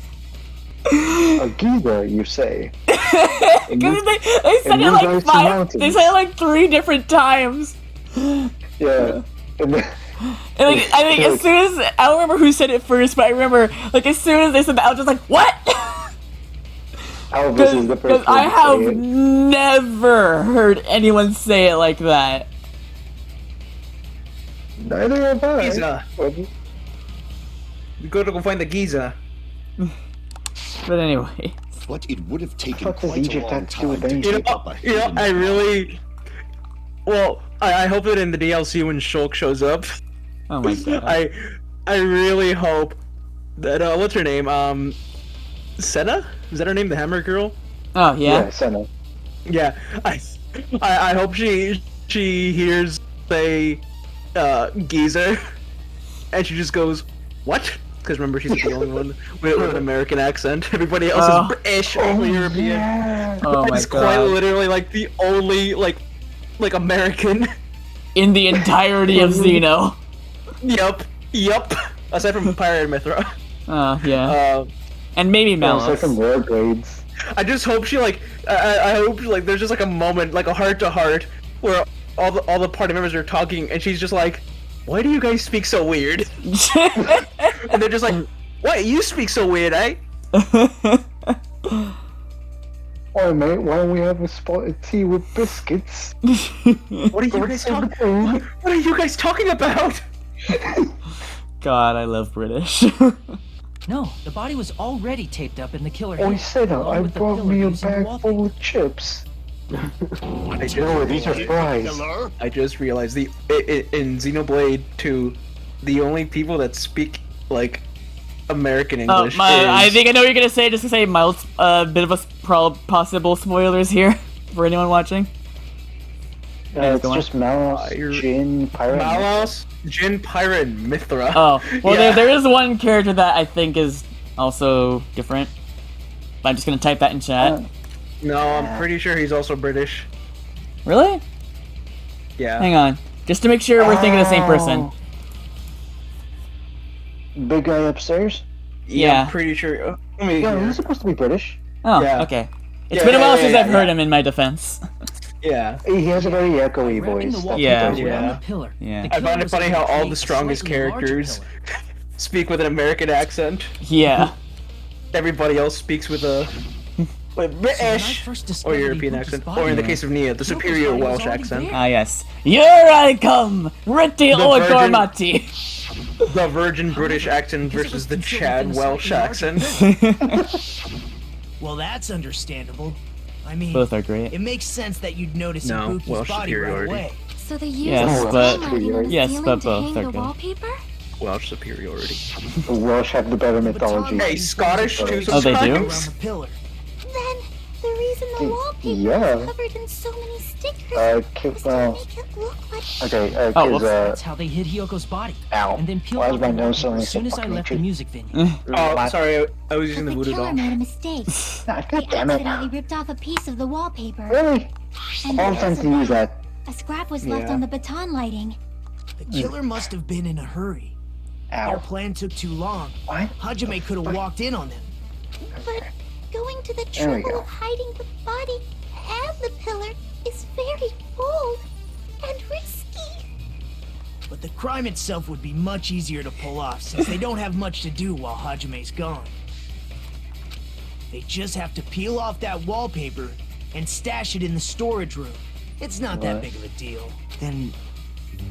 A geyser, you say? Because they said it like 5. They said it like 3 different times. Yeah. And like, I think as soon as I don't remember who said it first, but I remember like as soon as they said that, I was just like, "What?" Alvis is the first Because I have never heard anyone say it like that. Neither have I. Geyser. We gotta go find the geyser. But anyway. But it would have taken What does quite a Egypt long have to do with time to anything? keep up a You know, hidden I really... Well, I hope that in the DLC when Shulk shows up, Oh my god. I really hope That what's her name? Senna? Is that her name? The Hammer Girl? Oh yeah. Yeah, Senna. Yeah. I hope she hears say geezer, and she just goes, "What?" Because remember, she's the only one with an American accent. Everybody else is British or European. Yeah. Oh my It's quite god. literally like the only like American. In the entirety of Xeno. Yup. Aside from Pirate and Mithra. Yeah. And maybe Aside Malice. from War Grades. I just hope she like. I hope like there's just like a moment, like a heart to heart, where all the party members are talking, and she's just like, "Why do you guys speak so weird?" And they're just like, "What? You speak so weird, eh?" Oh mate, why don't we have a spotted tea with biscuits? What are you guys talking? What are you guys talking about? God, I love British. No, the body was already taped up and the killer Oh, hid, Senna, along I with the brought pillar me a using the bag wallpaper. full of chips. These are fries. I just realized in Xenoblade 2, the only people that speak like American English I is... think I know what you're gonna say. Just to say, mild, bit of a possible spoilers here for anyone watching. It's just Malos, Jin, Pyra. Malos, Jin, Pyra, and Mithra. Oh, well, Yeah. there is one character that I think is also different. But I'm just gonna type that in chat. No, I'm pretty sure he's also British. Really? Yeah. Hang on. Just to make sure we're thinking of the same person. Big guy upstairs? Yeah. I'm pretty sure. Yeah, he's supposed to be British. Oh, Yeah. okay. It's been a while since I've heard him in my defense. Yeah. He has a very echoey Wrapping voice. the that's Yeah. wallpaper what around Yeah. the pillar. Yeah. The I killer find it was funny able how to all create the a strongest slightly larger characters pillar. speak with an American accent. Yeah. Everybody else speaks with a British first or discovered European Ibuki's accent, body, or in the case of Nia, the superior body was Welsh already accent. there. Ah, yes. Here I come! Riti virgin- Oikormati! The virgin British accent Because it versus was the concealed Chad within a Welsh slightly larger accent. Well, that's understandable. I mean, Both are great. it makes sense that you'd notice No, Ibuki's Welsh body right superiority. away. So they used Yes, the but- lighting on the yes, ceiling but to both hang are the good. wallpaper? Welsh superiority. The Welsh have the better mythology. Hey, Scottish too Oh, they do? Around the pillar. Then, the reason the wallpaper Yeah. is covered in so many stickers is to Well, make it look like... okay, Oh, cause, whoops. That's how they hid Hyoko's body. ow. And then peeled Why off is the my nose wallpaper suddenly as so soon as I fucking left the itchy? music venue. Oh, sorry, I was using But the the voodoo killer doll. made a mistake. Ah, He God damn it. accidentally ripped off a piece of the wallpaper. Really? And All because time of to use that, that. a scrap was left Yeah. on the baton lighting. The killer must have been in a hurry. Their Ow. plan took too long. What? Hajime could have walked in on them. But going to the There we trouble go. of hiding the body and the pillar is very bold and risky. But the crime itself would be much easier to pull off since they don't have much to do while Hajime's gone. They just have to peel off that wallpaper and stash it in the storage room. It's not that big of a deal. Then,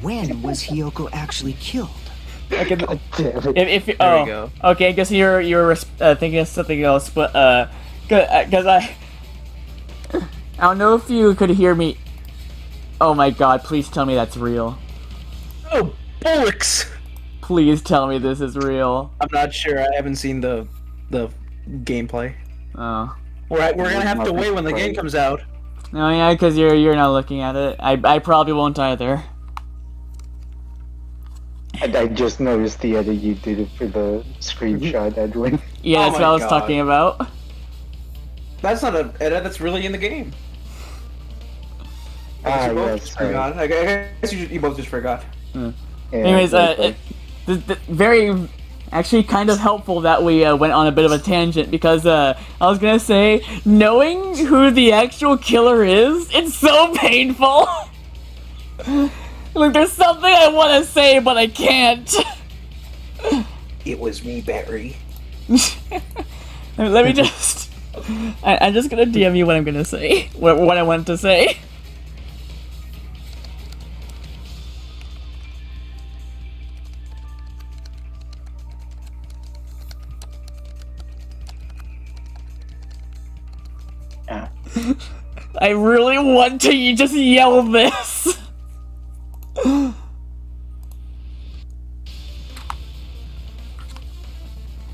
when was Hyoko actually killed? Okay, Damn it. if you, There we oh, go. okay, I guess you're thinking of something else, but cause I don't know if you could hear me. Oh my god! Please tell me that's real. Oh, bullocks! Please tell me this is real. I'm not sure. I haven't seen the gameplay. Oh. We're gonna have to wait when the game comes out. Oh yeah, cause you're not looking at it. I probably won't either. I just noticed the edit you did for the screenshot, Edwin. Yeah, Oh that's what my I was God. talking about. That's not an edit. That's really in the game. I guess Ah, you both yes, just sorry. forgot. I guess you both just forgot. Yeah, Anyways, exactly. very, actually kind of helpful that we went on a bit of a tangent because I was gonna say, knowing who the actual killer is, it's so painful. Like, there's something I want to say, but I can't. It was me, Barry. Let me just. I'm just gonna DM you what I'm gonna say. What I want to say. I really want to just yell this.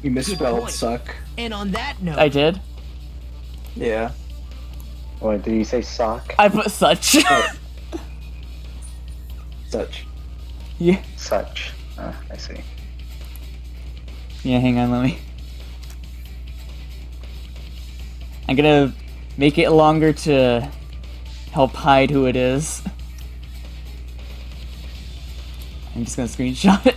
You misspelled suck. And on that note, I did. Yeah. What, did you say sock? I put such. Such. Yeah. Such. I see. Yeah, hang on, let me. I'm gonna make it longer to help hide who it is. I'm just gonna screenshot it.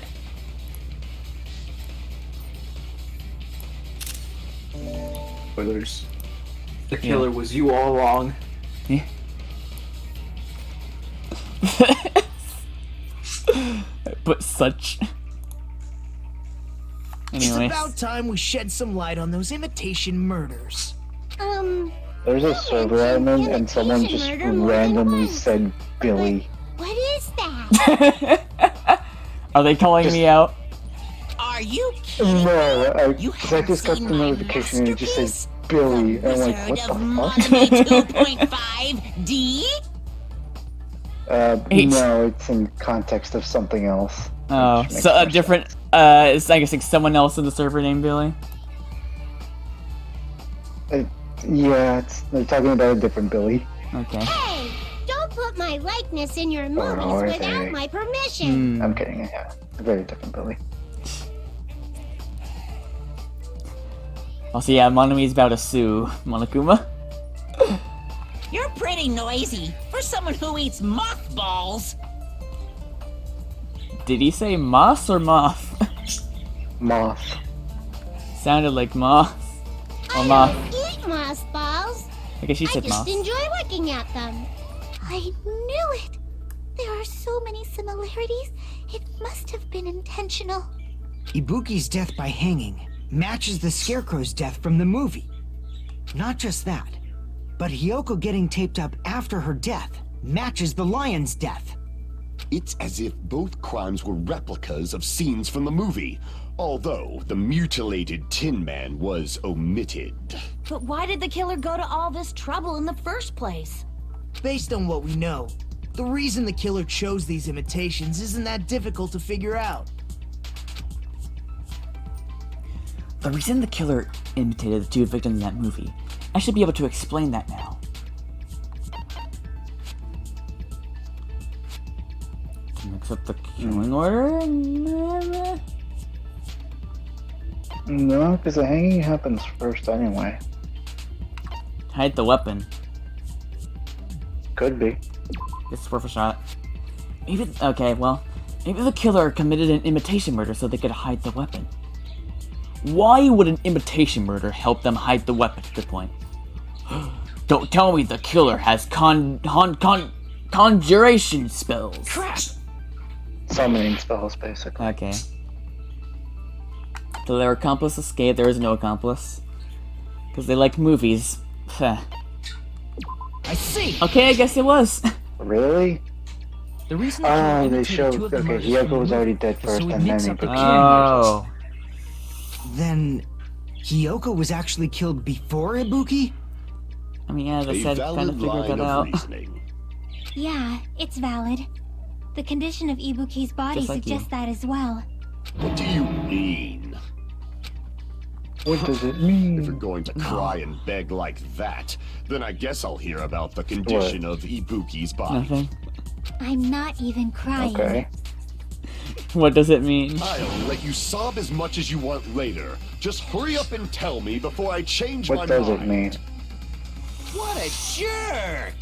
Spoilers. The killer was you all along. Yeah. I put such. it's Anyways. about time we shed some light on those imitation murders. There's a server admin and someone just randomly said Billy. What is that? Are they calling me out? Are you kidding? No, I just got the notification and it just says Billy. And I'm like, what the fuck? 2.5D? No, it's in context of something else. Oh, so a different, it's, I guess, like someone else in the server named Billy? Yeah, they're talking about a different Billy. Okay. Hey, don't put my likeness in your movies without my permission. I'm kidding, yeah. A very different Billy. Also, yeah, Monomi's about to sue Monokuma. You're pretty noisy for someone who eats mothballs. Did he say moss or moth? Moth. Sounded like moth. Or I moth. don't eat moss balls. I guess she I said just moth. enjoy looking at them. I knew it. There are so many similarities. It must have been intentional. Ibuki's death by hanging matches the Scarecrow's death from the movie. Not just that, but Hiyoko getting taped up after her death matches the lion's death. It's as if both crimes were replicas of scenes from the movie, although the mutilated Tin Man was omitted. But why did the killer go to all this trouble in the first place? Based on what we know, the reason the killer chose these imitations isn't that difficult to figure out. The reason the killer imitated the two victims in that movie, I should be able to explain that now. To mix up the killing order? No, because the hanging happens first anyway. Hide the weapon. Could be. It's worth a shot. Maybe, okay, well, maybe the killer committed an imitation murder so they could hide the weapon. Why would an imitation murder help them hide the weapon? Good point. Don't tell me the killer has conjuration spells. Crap! Summoning spells, basically. Okay. Did their accomplice escape? There is no accomplice. Because they like movies. I see! Okay, I guess it was. Really? The reason they showed. Okay, Hiyoko was already dead first, and then he became. Oh. Then Hiyoko was actually killed before Ibuki? I mean, yeah, they said kind of figured that out. Yeah, it's valid. The condition of Ibuki's body Just like suggests you. that as well. What do you mean? What does it mean? If you're going to cry and beg like that, then I guess I'll hear about the condition of Ibuki's body. Nothing. I'm not even crying. Okay. What does it mean? I'll let you sob as much as you want later. Just hurry up and tell me before I change my What mind. does it mean? What a jerk!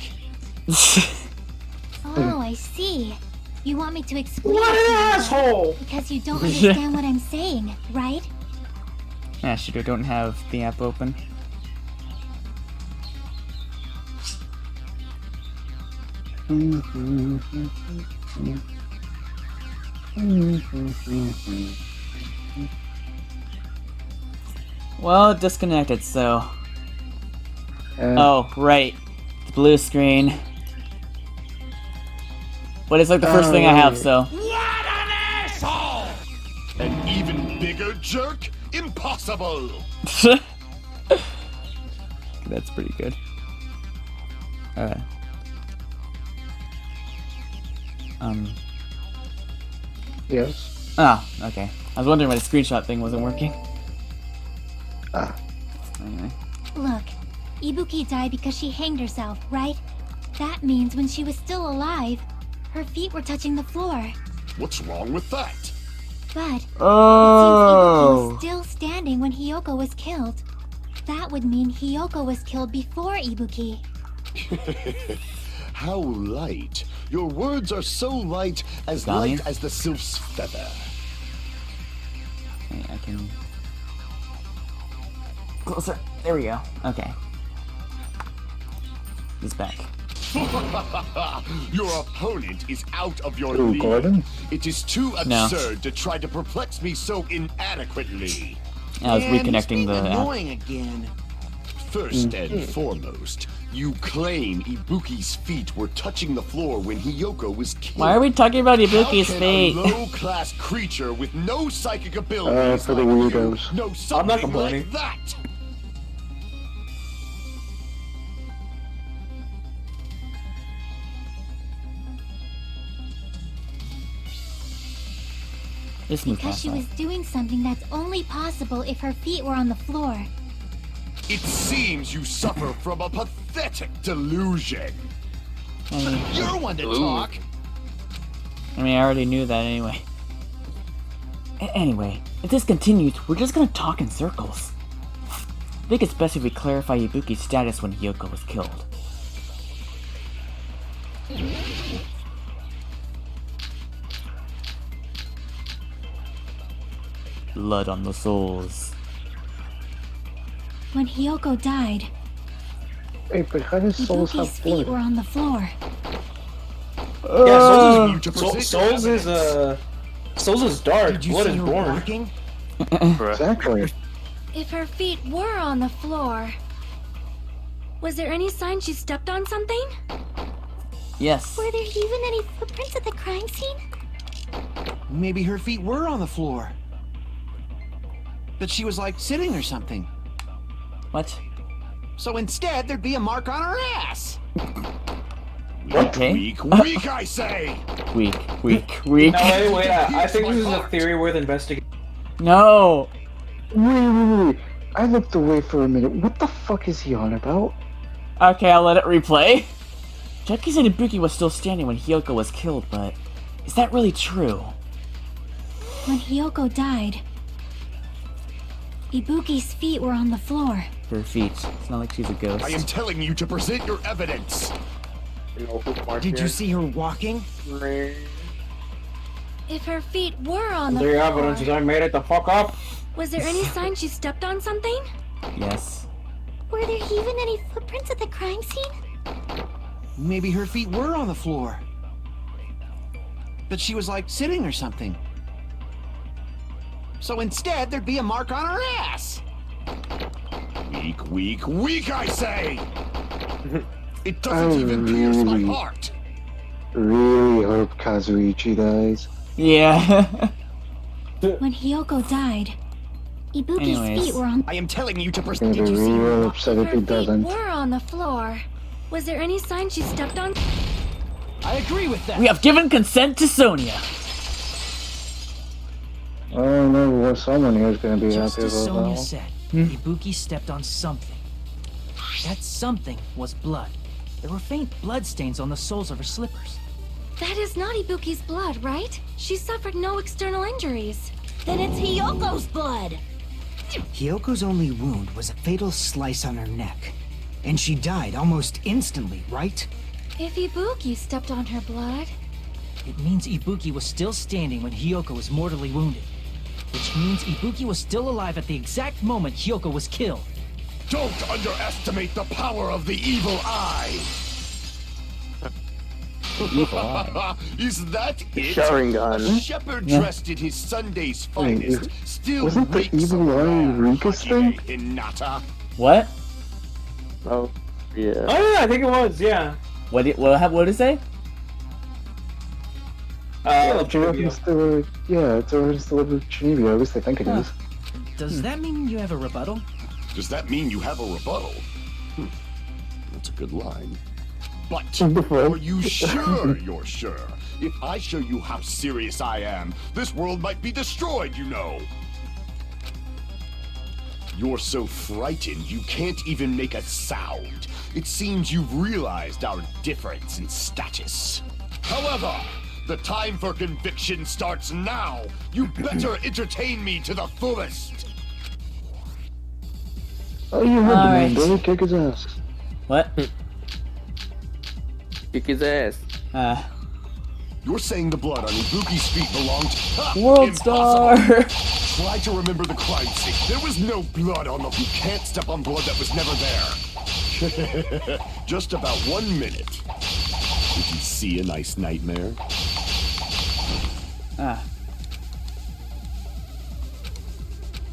Oh, I see. You want me to explain? What it to an you, asshole! Because you don't understand what I'm saying, right? Yeah, shoot, I don't have the app open. Well, it disconnected, so... Oh, right. The blue screen. But it's like the first thing I have, so... What an asshole! An even bigger jerk? Impossible! That's pretty good. Yes. Ah, okay. I was wondering why the screenshot thing wasn't working. Anyway. Look, Ibuki died because she hanged herself, right? That means when she was still alive, her feet were touching the floor. What's wrong with that? But it seems Oh. Ibuki was still standing when Hiyoko was killed. That would mean Hiyoko was killed before Ibuki. How light. Your words are so light as Darling? light as the sylph's feather. Wait, I can... Closer. There we go. Okay. He's back. Your opponent is out of your Ooh, league. Gordon? It is too No. absurd to try to perplex me so inadequately. I was Man, he's reconnecting being the app. annoying again. First and foremost, you claim Ibuki's feet were touching the floor when Hiyoko was killed. Why are we talking about Ibuki's How can feet? a low-class creature with no psychic abilities For the like weirdos. you know I'm not something complaining. like that? Just move Because past she that. was doing something that's only possible if her feet were on the floor. It seems you suffer from a pathetic delusion. You're one to talk. I mean, I already knew that anyway. Anyway, if this continues, we're just gonna talk in circles. I think it's best if we clarify Ibuki's status when Hiyoko was killed. Blood on the souls. When Hiyoko died, Wait, but how does souls have Ibuki's feet blood? were on the floor. Yeah, Souls Souls is dark. Did you Blood see is her born. walking? Exactly. If her feet were on the floor, was there any sign she stepped on something? Yes. Were there even any footprints at the crime scene? Maybe her feet were on the floor. But she was like sitting or something. What? So instead, there'd be a mark on her ass. Okay. Weak, I say! Weak. No, wait. I think My this is a heart. theory worth investigating. No! Wait. I looked away for a minute. What the fuck is he on about? Okay, I'll let it replay. Jackie said Ibuki was still standing when Hiyoko was killed, but is that really true? When Hiyoko died, Ibuki's feet were on the floor. Her feet. It's not like she's a ghost. I am telling you to present your evidence. Did you see her walking? If her feet were on the The floor, evidence is I made it the fuck up. was there any sign she stepped on something? Yes. Were there even any footprints at the crime scene? Maybe her feet were on the floor. But she was like sitting or something. So instead, there'd be a mark on her ass. Weak, I say! It doesn't even pierce my heart. Really hope Kazuichi dies. Yeah. When Hiyoko died, Ibuki's Anyways. feet were on. I am telling you to I'm present. gonna Did be you see her? real upset if Her he feet doesn't. were on the floor. Was there any sign she stepped on? I agree with that. We have given consent to Sonia. I don't know what someone here is gonna be Just happy as about that Sonia one. said, Ibuki stepped on something. That something was blood. There were faint blood stains on the soles of her slippers. That is not Ibuki's blood, right? She suffered no external injuries. Then it's Hiyoko's blood. Hiyoko's only wound was a fatal slice on her neck. And she died almost instantly, right? If Ibuki stepped on her blood, It means Ibuki was still standing when Hiyoko was mortally wounded. Which means Ibuki was still alive at the exact moment Hiyoko was killed. Don't underestimate the power of the evil eye! Evil eye. Is that it? Sharingan. A shepherd dressed in his Sunday's finest still Wasn't the reeks evil of eye wrath, Rika's thing? Hinata. What? Oh, yeah. Oh yeah, I think it was. Yeah. What did it say? It's a reference to, it's a reference to Live Geneva, at least I think it is. Does that mean you have a rebuttal? Does that mean you have a rebuttal? That's a good line. But are you sure you're sure? If I show you how serious I am, this world might be destroyed, you know. You're so frightened you can't even make a sound. It seems you've realized our difference in status. However, the time for conviction starts now. You better entertain me to the fullest. Oh, you heard the man, brother. Kick his ass. What? Kick his ass. You're saying the blood on Ibuki's feet belonged to... World Star! Try to remember the crime scene. There was no blood on the... You can't step on blood that was never there. Just about 1 minute. Did you see a nice nightmare?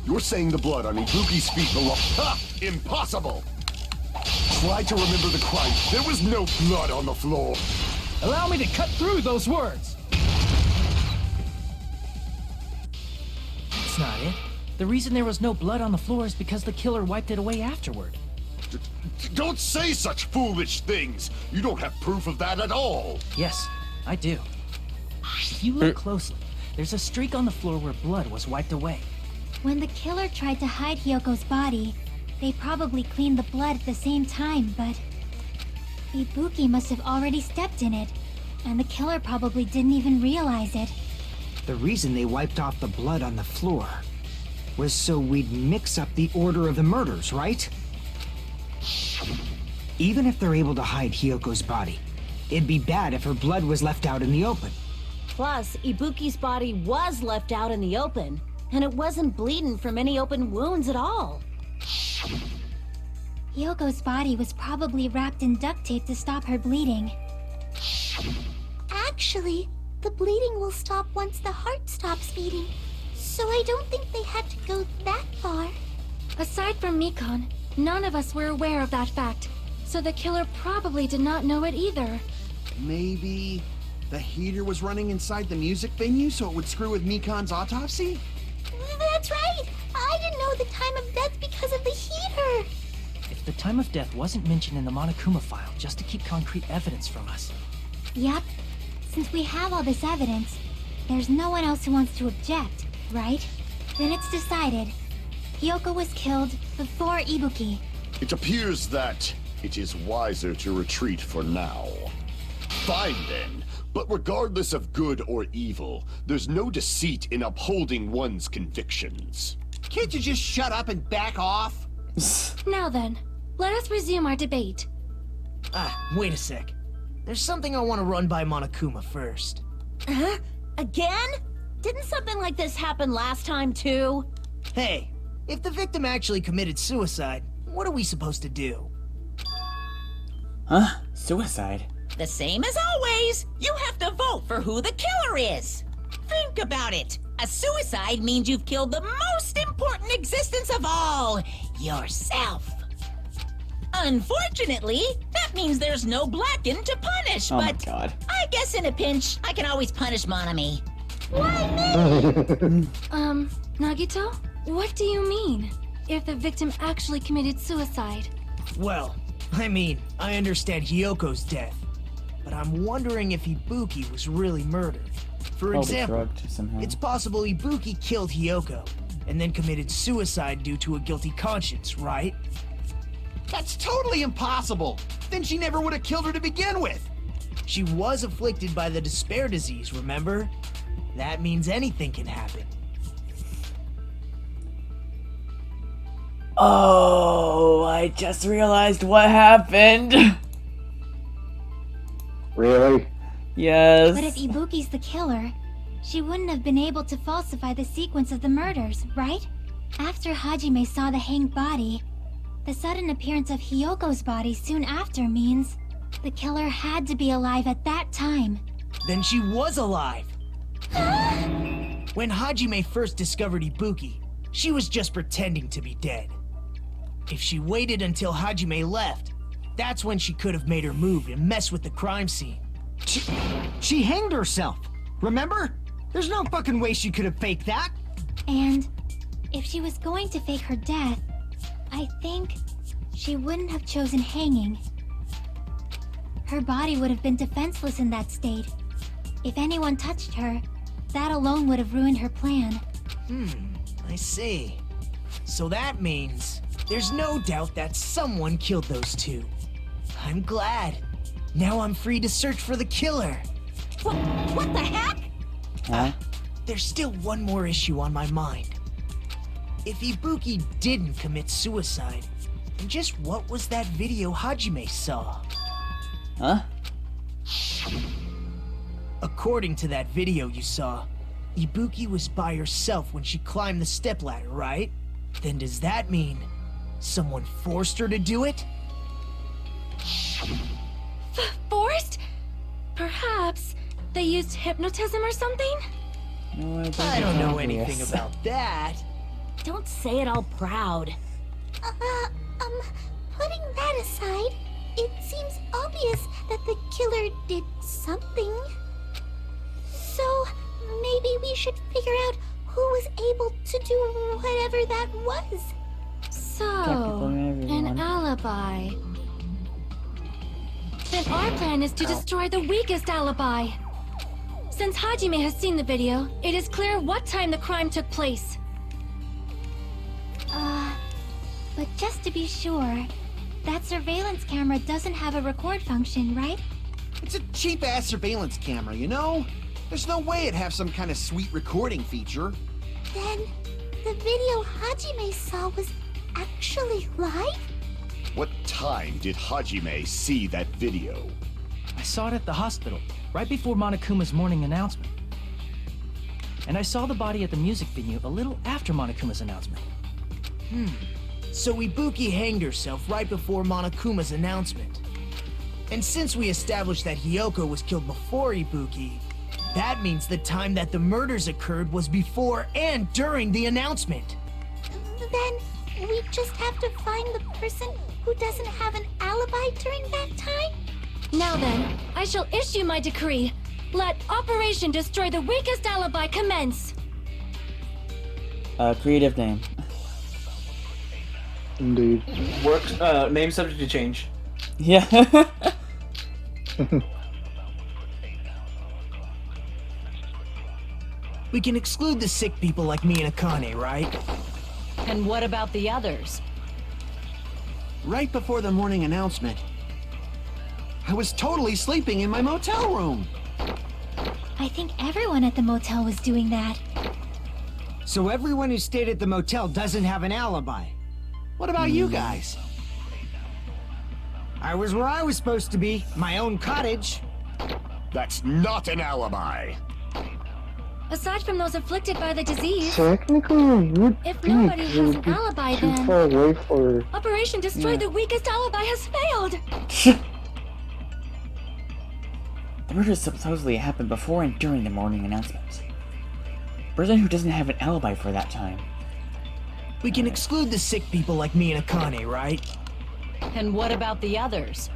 You're saying the blood on Ibuki's feet belonged... Ha! Impossible! Try to remember the crime. There was no blood on the floor. Allow me to cut through those words! That's not it. The reason there was no blood on the floor is because the killer wiped it away afterward. Don't say such foolish things! You don't have proof of that at all! Yes, I do. If you look closely, there's a streak on the floor where blood was wiped away. When the killer tried to hide Hyoko's body, they probably cleaned the blood at the same time, but... Ibuki must have already stepped in it, and the killer probably didn't even realize it. The reason they wiped off the blood on the floor was so we'd mix up the order of the murders, right? Even if they're able to hide Hyoko's body, it'd be bad if her blood was left out in the open. Plus, Ibuki's body was left out in the open, and it wasn't bleeding from any open wounds at all. Hyoko's body was probably wrapped in duct tape to stop her bleeding. Actually, the bleeding will stop once the heart stops beating, so I don't think they had to go that far. Aside from Mikon, none of us were aware of that fact, so the killer probably did not know it either. Maybe the heater was running inside the music venue so it would screw with Mikon's autopsy? That's right! I didn't know the time of death because of the heater! If the time of death wasn't mentioned in the Monokuma file just to keep concrete evidence from us. Yep. Since we have all this evidence, there's no one else who wants to object, right? Then it's decided. Hyoko was killed before Ibuki. It appears that it is wiser to retreat for now. Fine then, but regardless of good or evil, there's no deceit in upholding one's convictions. Can't you just shut up and back off? Now then, let us resume our debate. Wait a sec. There's something I want to run by Monokuma first. Huh? Again? Didn't something like this happen last time too? Hey, if the victim actually committed suicide, what are we supposed to do? Huh? Suicide? The same as always. You have to vote for who the killer is. Think about it. A suicide means you've killed the most important existence of all, yourself. Unfortunately, that means there's no Blacken to punish, Oh my but God. I guess in a pinch, I can always punish Monami. Nagito? What do you mean? If the victim actually committed suicide? Well, I mean, I understand Hyoko's death, but I'm wondering if Ibuki was really murdered. For Probably example, drugged somehow. it's possible Ibuki killed Hyoko, and then committed suicide due to a guilty conscience, right? That's totally impossible! Then she never would have killed her to begin with! She was afflicted by the despair disease, remember? That means anything can happen. Oh, I just realized what happened. Really? Yes. But if Ibuki's the killer, she wouldn't have been able to falsify the sequence of the murders, right? After Hajime saw the hanged body, the sudden appearance of Hyoko's body soon after means the killer had to be alive at that time. Then she was alive! When Hajime first discovered Ibuki, she was just pretending to be dead. If she waited until Hajime left, that's when she could have made her move and mess with the crime scene. She hanged herself, remember? There's no fucking way she could have faked that. And if she was going to fake her death, I think she wouldn't have chosen hanging. Her body would have been defenseless in that state. If anyone touched her, that alone would have ruined her plan. I see. So that means there's no doubt that someone killed those two. I'm glad. Now I'm free to search for the killer. What the heck? Huh? There's still one more issue on my mind. If Ibuki didn't commit suicide, then just what was that video Hajime saw? Huh? According to that video you saw, Ibuki was by herself when she climbed the stepladder, right? Then does that mean someone forced her to do it? Forced? Perhaps they used hypnotism or something? No, I don't know anything about that. Don't say it all proud. Putting that aside, it seems obvious that the killer did something. So, maybe we should figure out who was able to do whatever that was. So, an alibi. Then our plan is to destroy the weakest alibi. Since Hajime has seen the video, it is clear what time the crime took place. But just to be sure, that surveillance camera doesn't have a record function, right? It's a cheap-ass surveillance camera, you know? There's no way it'd have some kind of sweet recording feature. Then, the video Hajime saw was actually live? What time did Hajime see that video? I saw it at the hospital, right before Monokuma's morning announcement. And I saw the body at the music venue a little after Monokuma's announcement. So Ibuki hanged herself right before Monokuma's announcement. And since we established that Hiyoko was killed before Ibuki, that means the time that the murders occurred was before and during the announcement. Then, we just have to find the person who doesn't have an alibi during that time? Now then, I shall issue my decree. Let Operation Destroy the Weakest Alibi commence. Creative name. Indeed. Works. Name subject to change. Yeah. We can exclude the sick people like me and Akane, right? And what about the others? Right before the morning announcement, I was totally sleeping in my motel room. I think everyone at the motel was doing that. So everyone who stayed at the motel doesn't have an alibi. What about you guys? I was where I was supposed to be, my own cottage. That's not an alibi. Aside from those afflicted by the disease, Technically, it would if be, nobody 'cause has it would an be alibi, too then far away for... Operation Destroy the Weakest Alibi has failed. The murders supposedly happened before and during the morning announcements. Person who doesn't have an alibi for that time. We can exclude the sick people like me and Akane, right? And what about the others?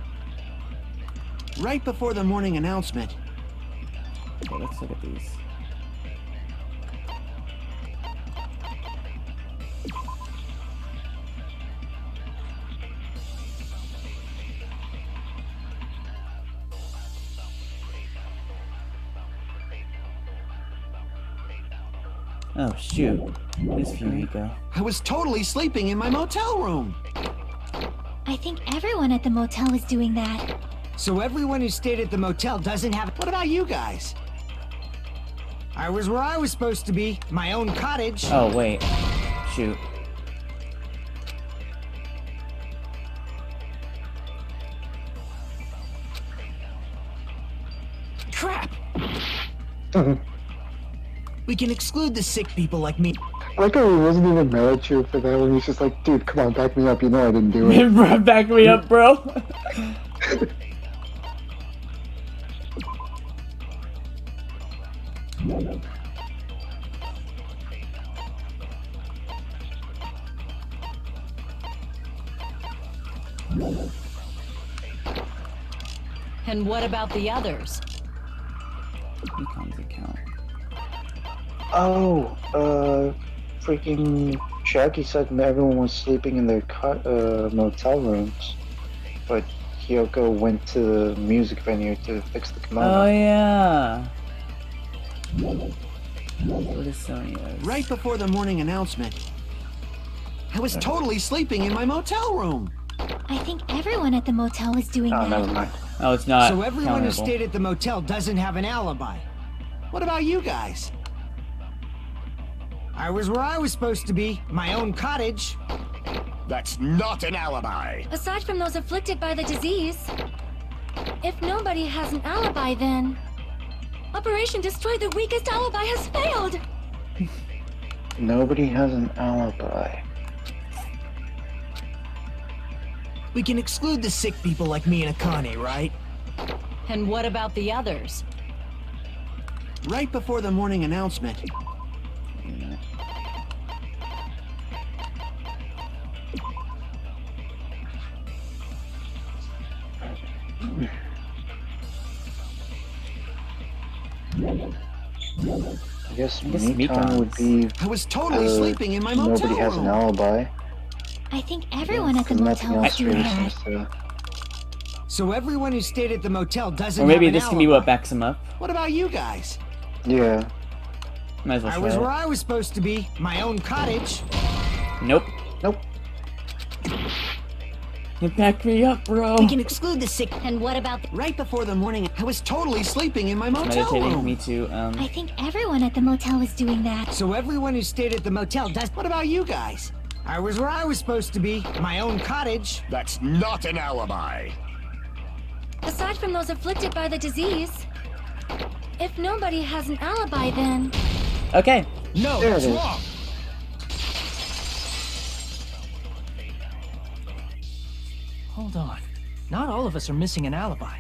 Right before the morning announcement. Okay, let's look at these. Oh shoot, this Fumiko. I was totally sleeping in my motel room. I think everyone at the motel is doing that. So everyone who stayed at the motel doesn't have... What about you guys? I was where I was supposed to be, my own cottage. Oh wait, shoot. Crap! We can exclude the sick people like me. I like how he wasn't even mad at you for that one. He's just like, dude, come on, back me up. You know I didn't do it. Back me up, bro. And what about the others? Econ's account. Oh, freaking Jackie said everyone was sleeping in their motel rooms, but Hiyoko went to the music venue to fix the kimono. Oh yeah. What is Sonya's? Right before the morning announcement. I was totally sleeping in my motel room. I think everyone at the motel is doing that. Never mind. Oh, it's not. So everyone who countable. stayed at the motel doesn't have an alibi. What about you guys? I was where I was supposed to be, my own cottage. That's not an alibi. Aside from those afflicted by the disease, if nobody has an alibi, then Operation Destroy the Weakest Alibi has failed. Nobody has an alibi. We can exclude the sick people like me and Akane, right? And what about the others? Right before the morning announcement. I guess Mikan Mikan would be. I was totally sleeping in my motel Nobody has an room. alibi. I think everyone at the Nothing motel is else doing really that. seems to. So everyone who stayed at the motel doesn't Or maybe have an this can be alibi. what backs him up. What about you guys? Yeah. Might as well I try was it. where I was supposed to be, my own cottage. Nope. Nope. You back me up, bro. We can exclude the sick. And what about the... Right before the morning, I was totally sleeping in my motel Meditating. room. Me too. I think everyone at the motel is doing that. So everyone who stayed at the motel does. What about you guys? I was where I was supposed to be, my own cottage. That's not an alibi. Aside from those afflicted by the disease, if nobody has an alibi, then Okay. No, There that's it is. wrong. Hold on. Not all of us are missing an alibi.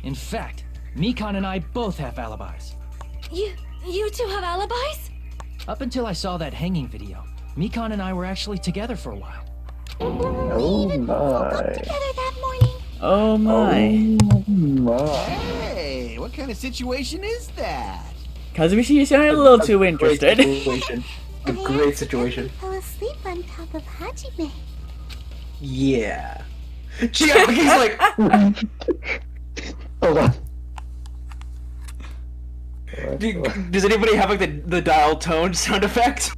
In fact, Mikan and I both have alibis. you two have alibis? Up until I saw that hanging video, Mikan and I were actually together for a while. Oh my. Together that morning. Oh my. Oh my. Hey, what kind of situation is that? Kazumishi, you sounded a little too interested. Great situation. A great situation. Fell asleep on top of Hajime. Yeah. Chiaki's like. Hold on. Does anybody have like the dial tone sound effect?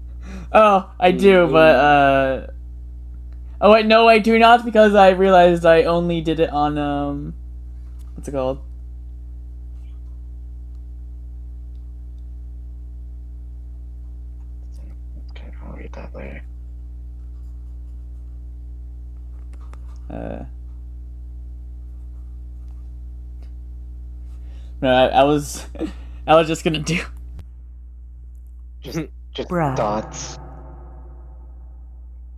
Oh, I do, but oh wait, no, I do not, because I realized I only did it on what's it called? Okay, I'll read that later. No, I was just gonna do. Just Bruh. dots.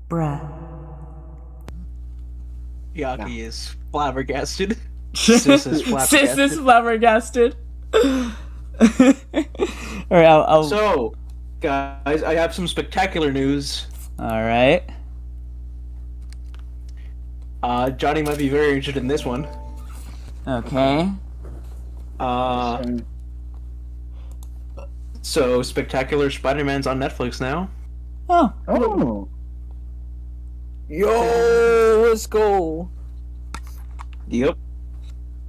Bruh. Chiaki is flabbergasted. Sis is flabbergasted. Sis is flabbergasted. Alright, I'll So, guys, I have some spectacular news. Alright. Johnny might be very interested in this one. Okay. So Spectacular Spider-Man's on Netflix now. Oh. Oh. Yo, let's go. Yep.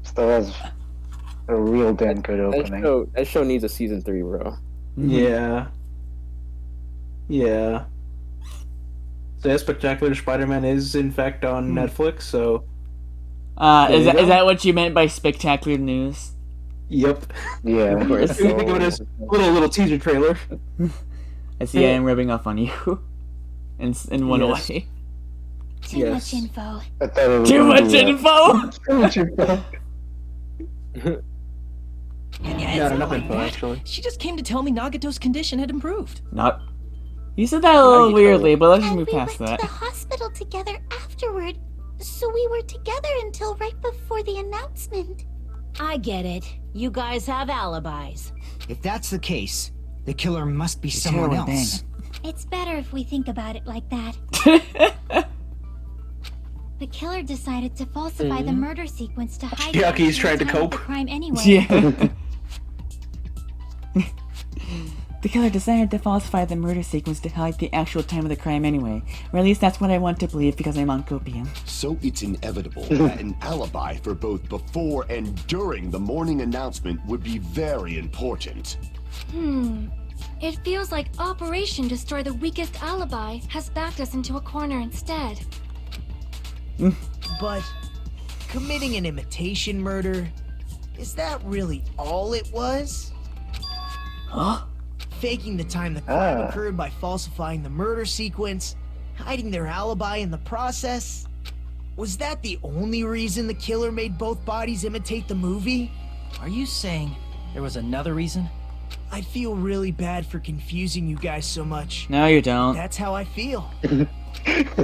Still has a real damn good opening. That show needs a season 3, bro. Yeah. Yeah. So yeah, Spectacular Spider-Man is in fact on Netflix, so Is that what you meant by spectacular news? yep. Yeah. Of course. You can think of it as little teaser trailer. I see I am rubbing off on you. in one Yes. way. Too much info. I thought it was Too gonna much be info! Too much info. Yeah, enough info actually. She just came to tell me Nagato's condition had improved. Not. You said that a little Nagito. weirdly, but let's just And move we past went that. to the hospital together afterward. So we were together until right before the announcement. I get it. You guys have alibis. If that's the case, the killer must be someone Terror bang. else. It's better if we think about it like that. The killer decided to falsify the murder sequence to hide the Chiaki's actual trying to time of cope. the crime anyway. Yeah. The killer decided to falsify the murder sequence to hide the actual time of the crime anyway. Or at least that's what I want to believe because I'm on copium. So it's inevitable that an alibi for both before and during the morning announcement would be very important. It feels like Operation Destroy the Weakest Alibi has backed us into a corner instead. But committing an imitation murder, is that really all it was? Huh? Faking the time the crime occurred by falsifying the murder sequence, hiding their alibi in the process? Was that the only reason the killer made both bodies imitate the movie? Are you saying there was another reason? I feel really bad for confusing you guys so much. No, you don't. That's how I feel.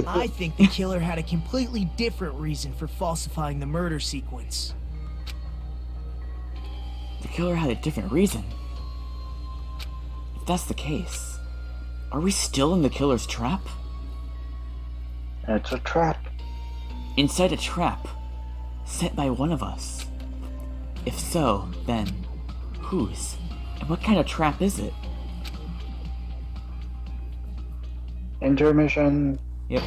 I think the killer had a completely different reason for falsifying the murder sequence. The killer had a different reason. If that's the case, are we still in the killer's trap? It's a trap. Inside a trap, set by one of us. If so, then whose? And what kind of trap is it? Intermission. Yep.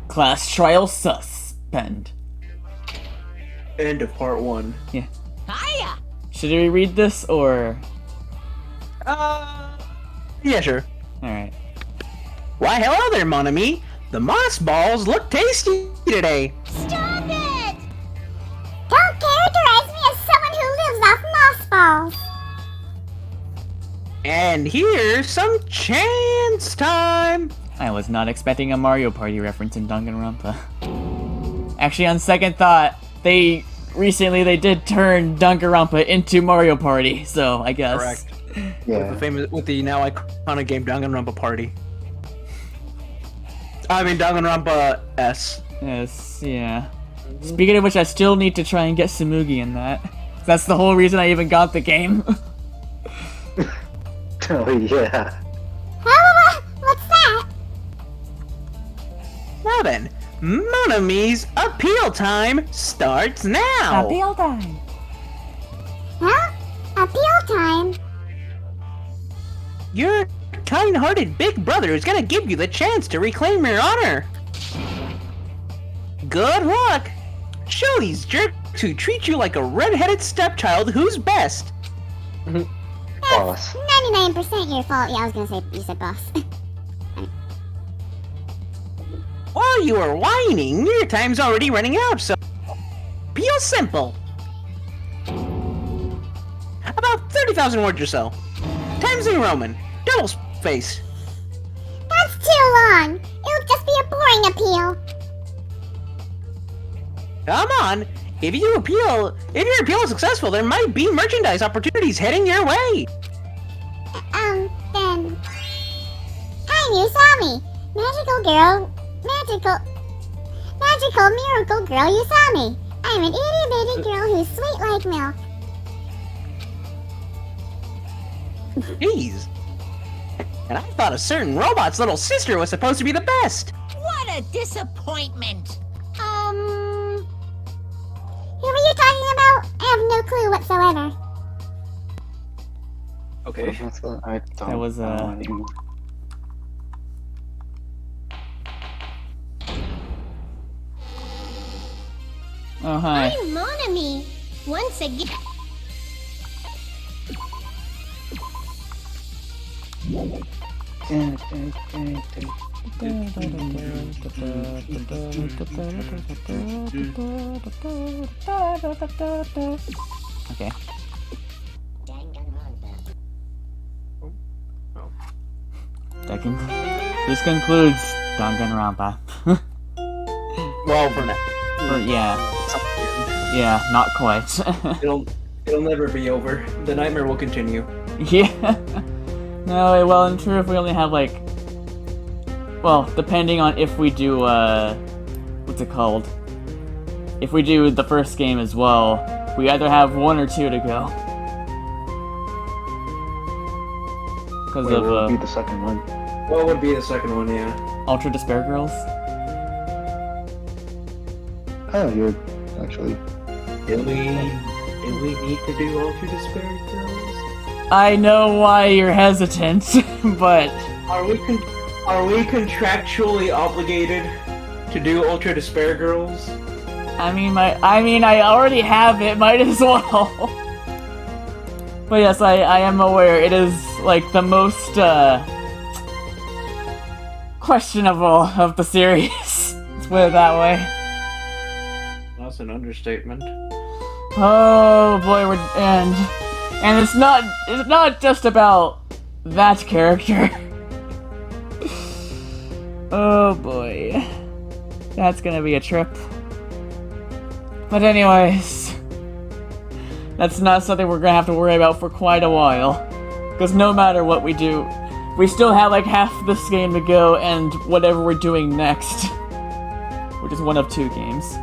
Class trial suspend. End of part 1. Yeah. Hiya! Should we read this or? Yeah, sure. Alright. Why, hello there, mon ami. The moss balls look tasty today. Stop it! Don't characterize me as someone who lives off moss balls. And here's some chance time. I was not expecting a Mario Party reference in Danganronpa. Actually, on second thought, they did turn Danganronpa into Mario Party, so I guess. Correct. Yeah. With the now iconic game Danganronpa Party. I mean Danganronpa S. Yes, yeah. Speaking of which, I still need to try and get Samugi in that. That's the whole reason I even got the game. Oh yeah. What's that? Now then, mon ami's appeal time starts now. Appeal time. Huh? Appeal time? Your kind-hearted big brother is gonna give you the chance to reclaim your honor. Good luck. Show these jerks who treat you like a red-headed stepchild who's best. Boss. 99% your fault. Yeah, I was gonna say you said boss. While you are whining, your time's already running out, so appeal simple. About 30,000 words or so. Times in Roman. Double space. That's too long. It'll just be a boring appeal. Come on. If your appeal is successful, there might be merchandise opportunities heading your way. Then. Hi, Usami. Magical miracle girl Usami. I'm an itty bitty girl who's sweet like milk. Jeez. And I thought a certain robot's little sister was supposed to be the best. What a disappointment! Who were you talking about? I have no clue whatsoever. Okay. I don't That was, know anymore. Oh, hi. I'm Monami. Once again. Okay. This concludes Danganronpa. Well, for now. Yeah, not quite. It'll never be over. The nightmare will continue. Yeah. No, well, in truth, we only have like, well, depending on if we do, what's it called? If we do the first game as well, we either have 1 or 2 to go. Because What of, would be the second one? What would be the second one, yeah? Ultra Despair Girls. Oh, you're actually. Do we need to do Ultra Despair Girls? I know why you're hesitant, but Are we contractually obligated to do Ultra Despair Girls? I mean, I already have it. Might as well. But yes, I am aware it is, like, the most, questionable of the series. Let's put it that way. That's an understatement. Oh boy, and it's not just about that character. Oh boy. That's gonna be a trip. But anyways, that's not something we're gonna have to worry about for quite a while. Because no matter what we do, we still have like half this game to go and whatever we're doing next. Which is one of 2 games.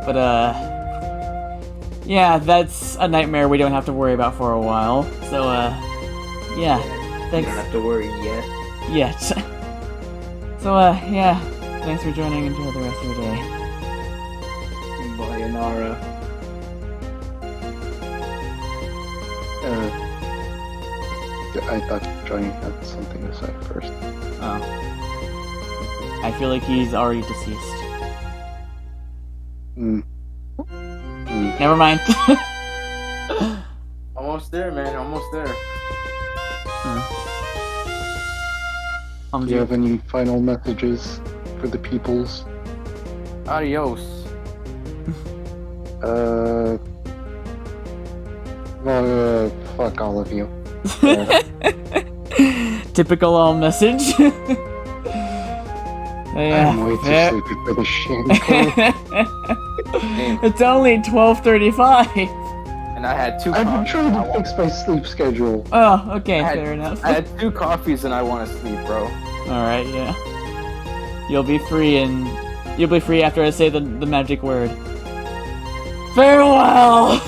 But yeah, that's a nightmare we don't have to worry about for a while. So yeah, thanks. You don't have to worry yet. Yet. So yeah, thanks for joining. Enjoy the rest of your day. Sayonara. I thought Johnny had something to say first. Oh. I feel like he's already deceased. Never mind. Almost there, man. Almost there. Do you have any final messages for the peoples? Adios. Fuck all of you. Typical message. Yeah, I'm way too sleepy for this shit. It's only 12:35. And I had 2 I've coffees. been trying to fix my sleep schedule. Oh, okay, fair enough. I had 2 coffees and I want to sleep, bro. Alright, yeah. You'll be free after I say the magic word. Farewell!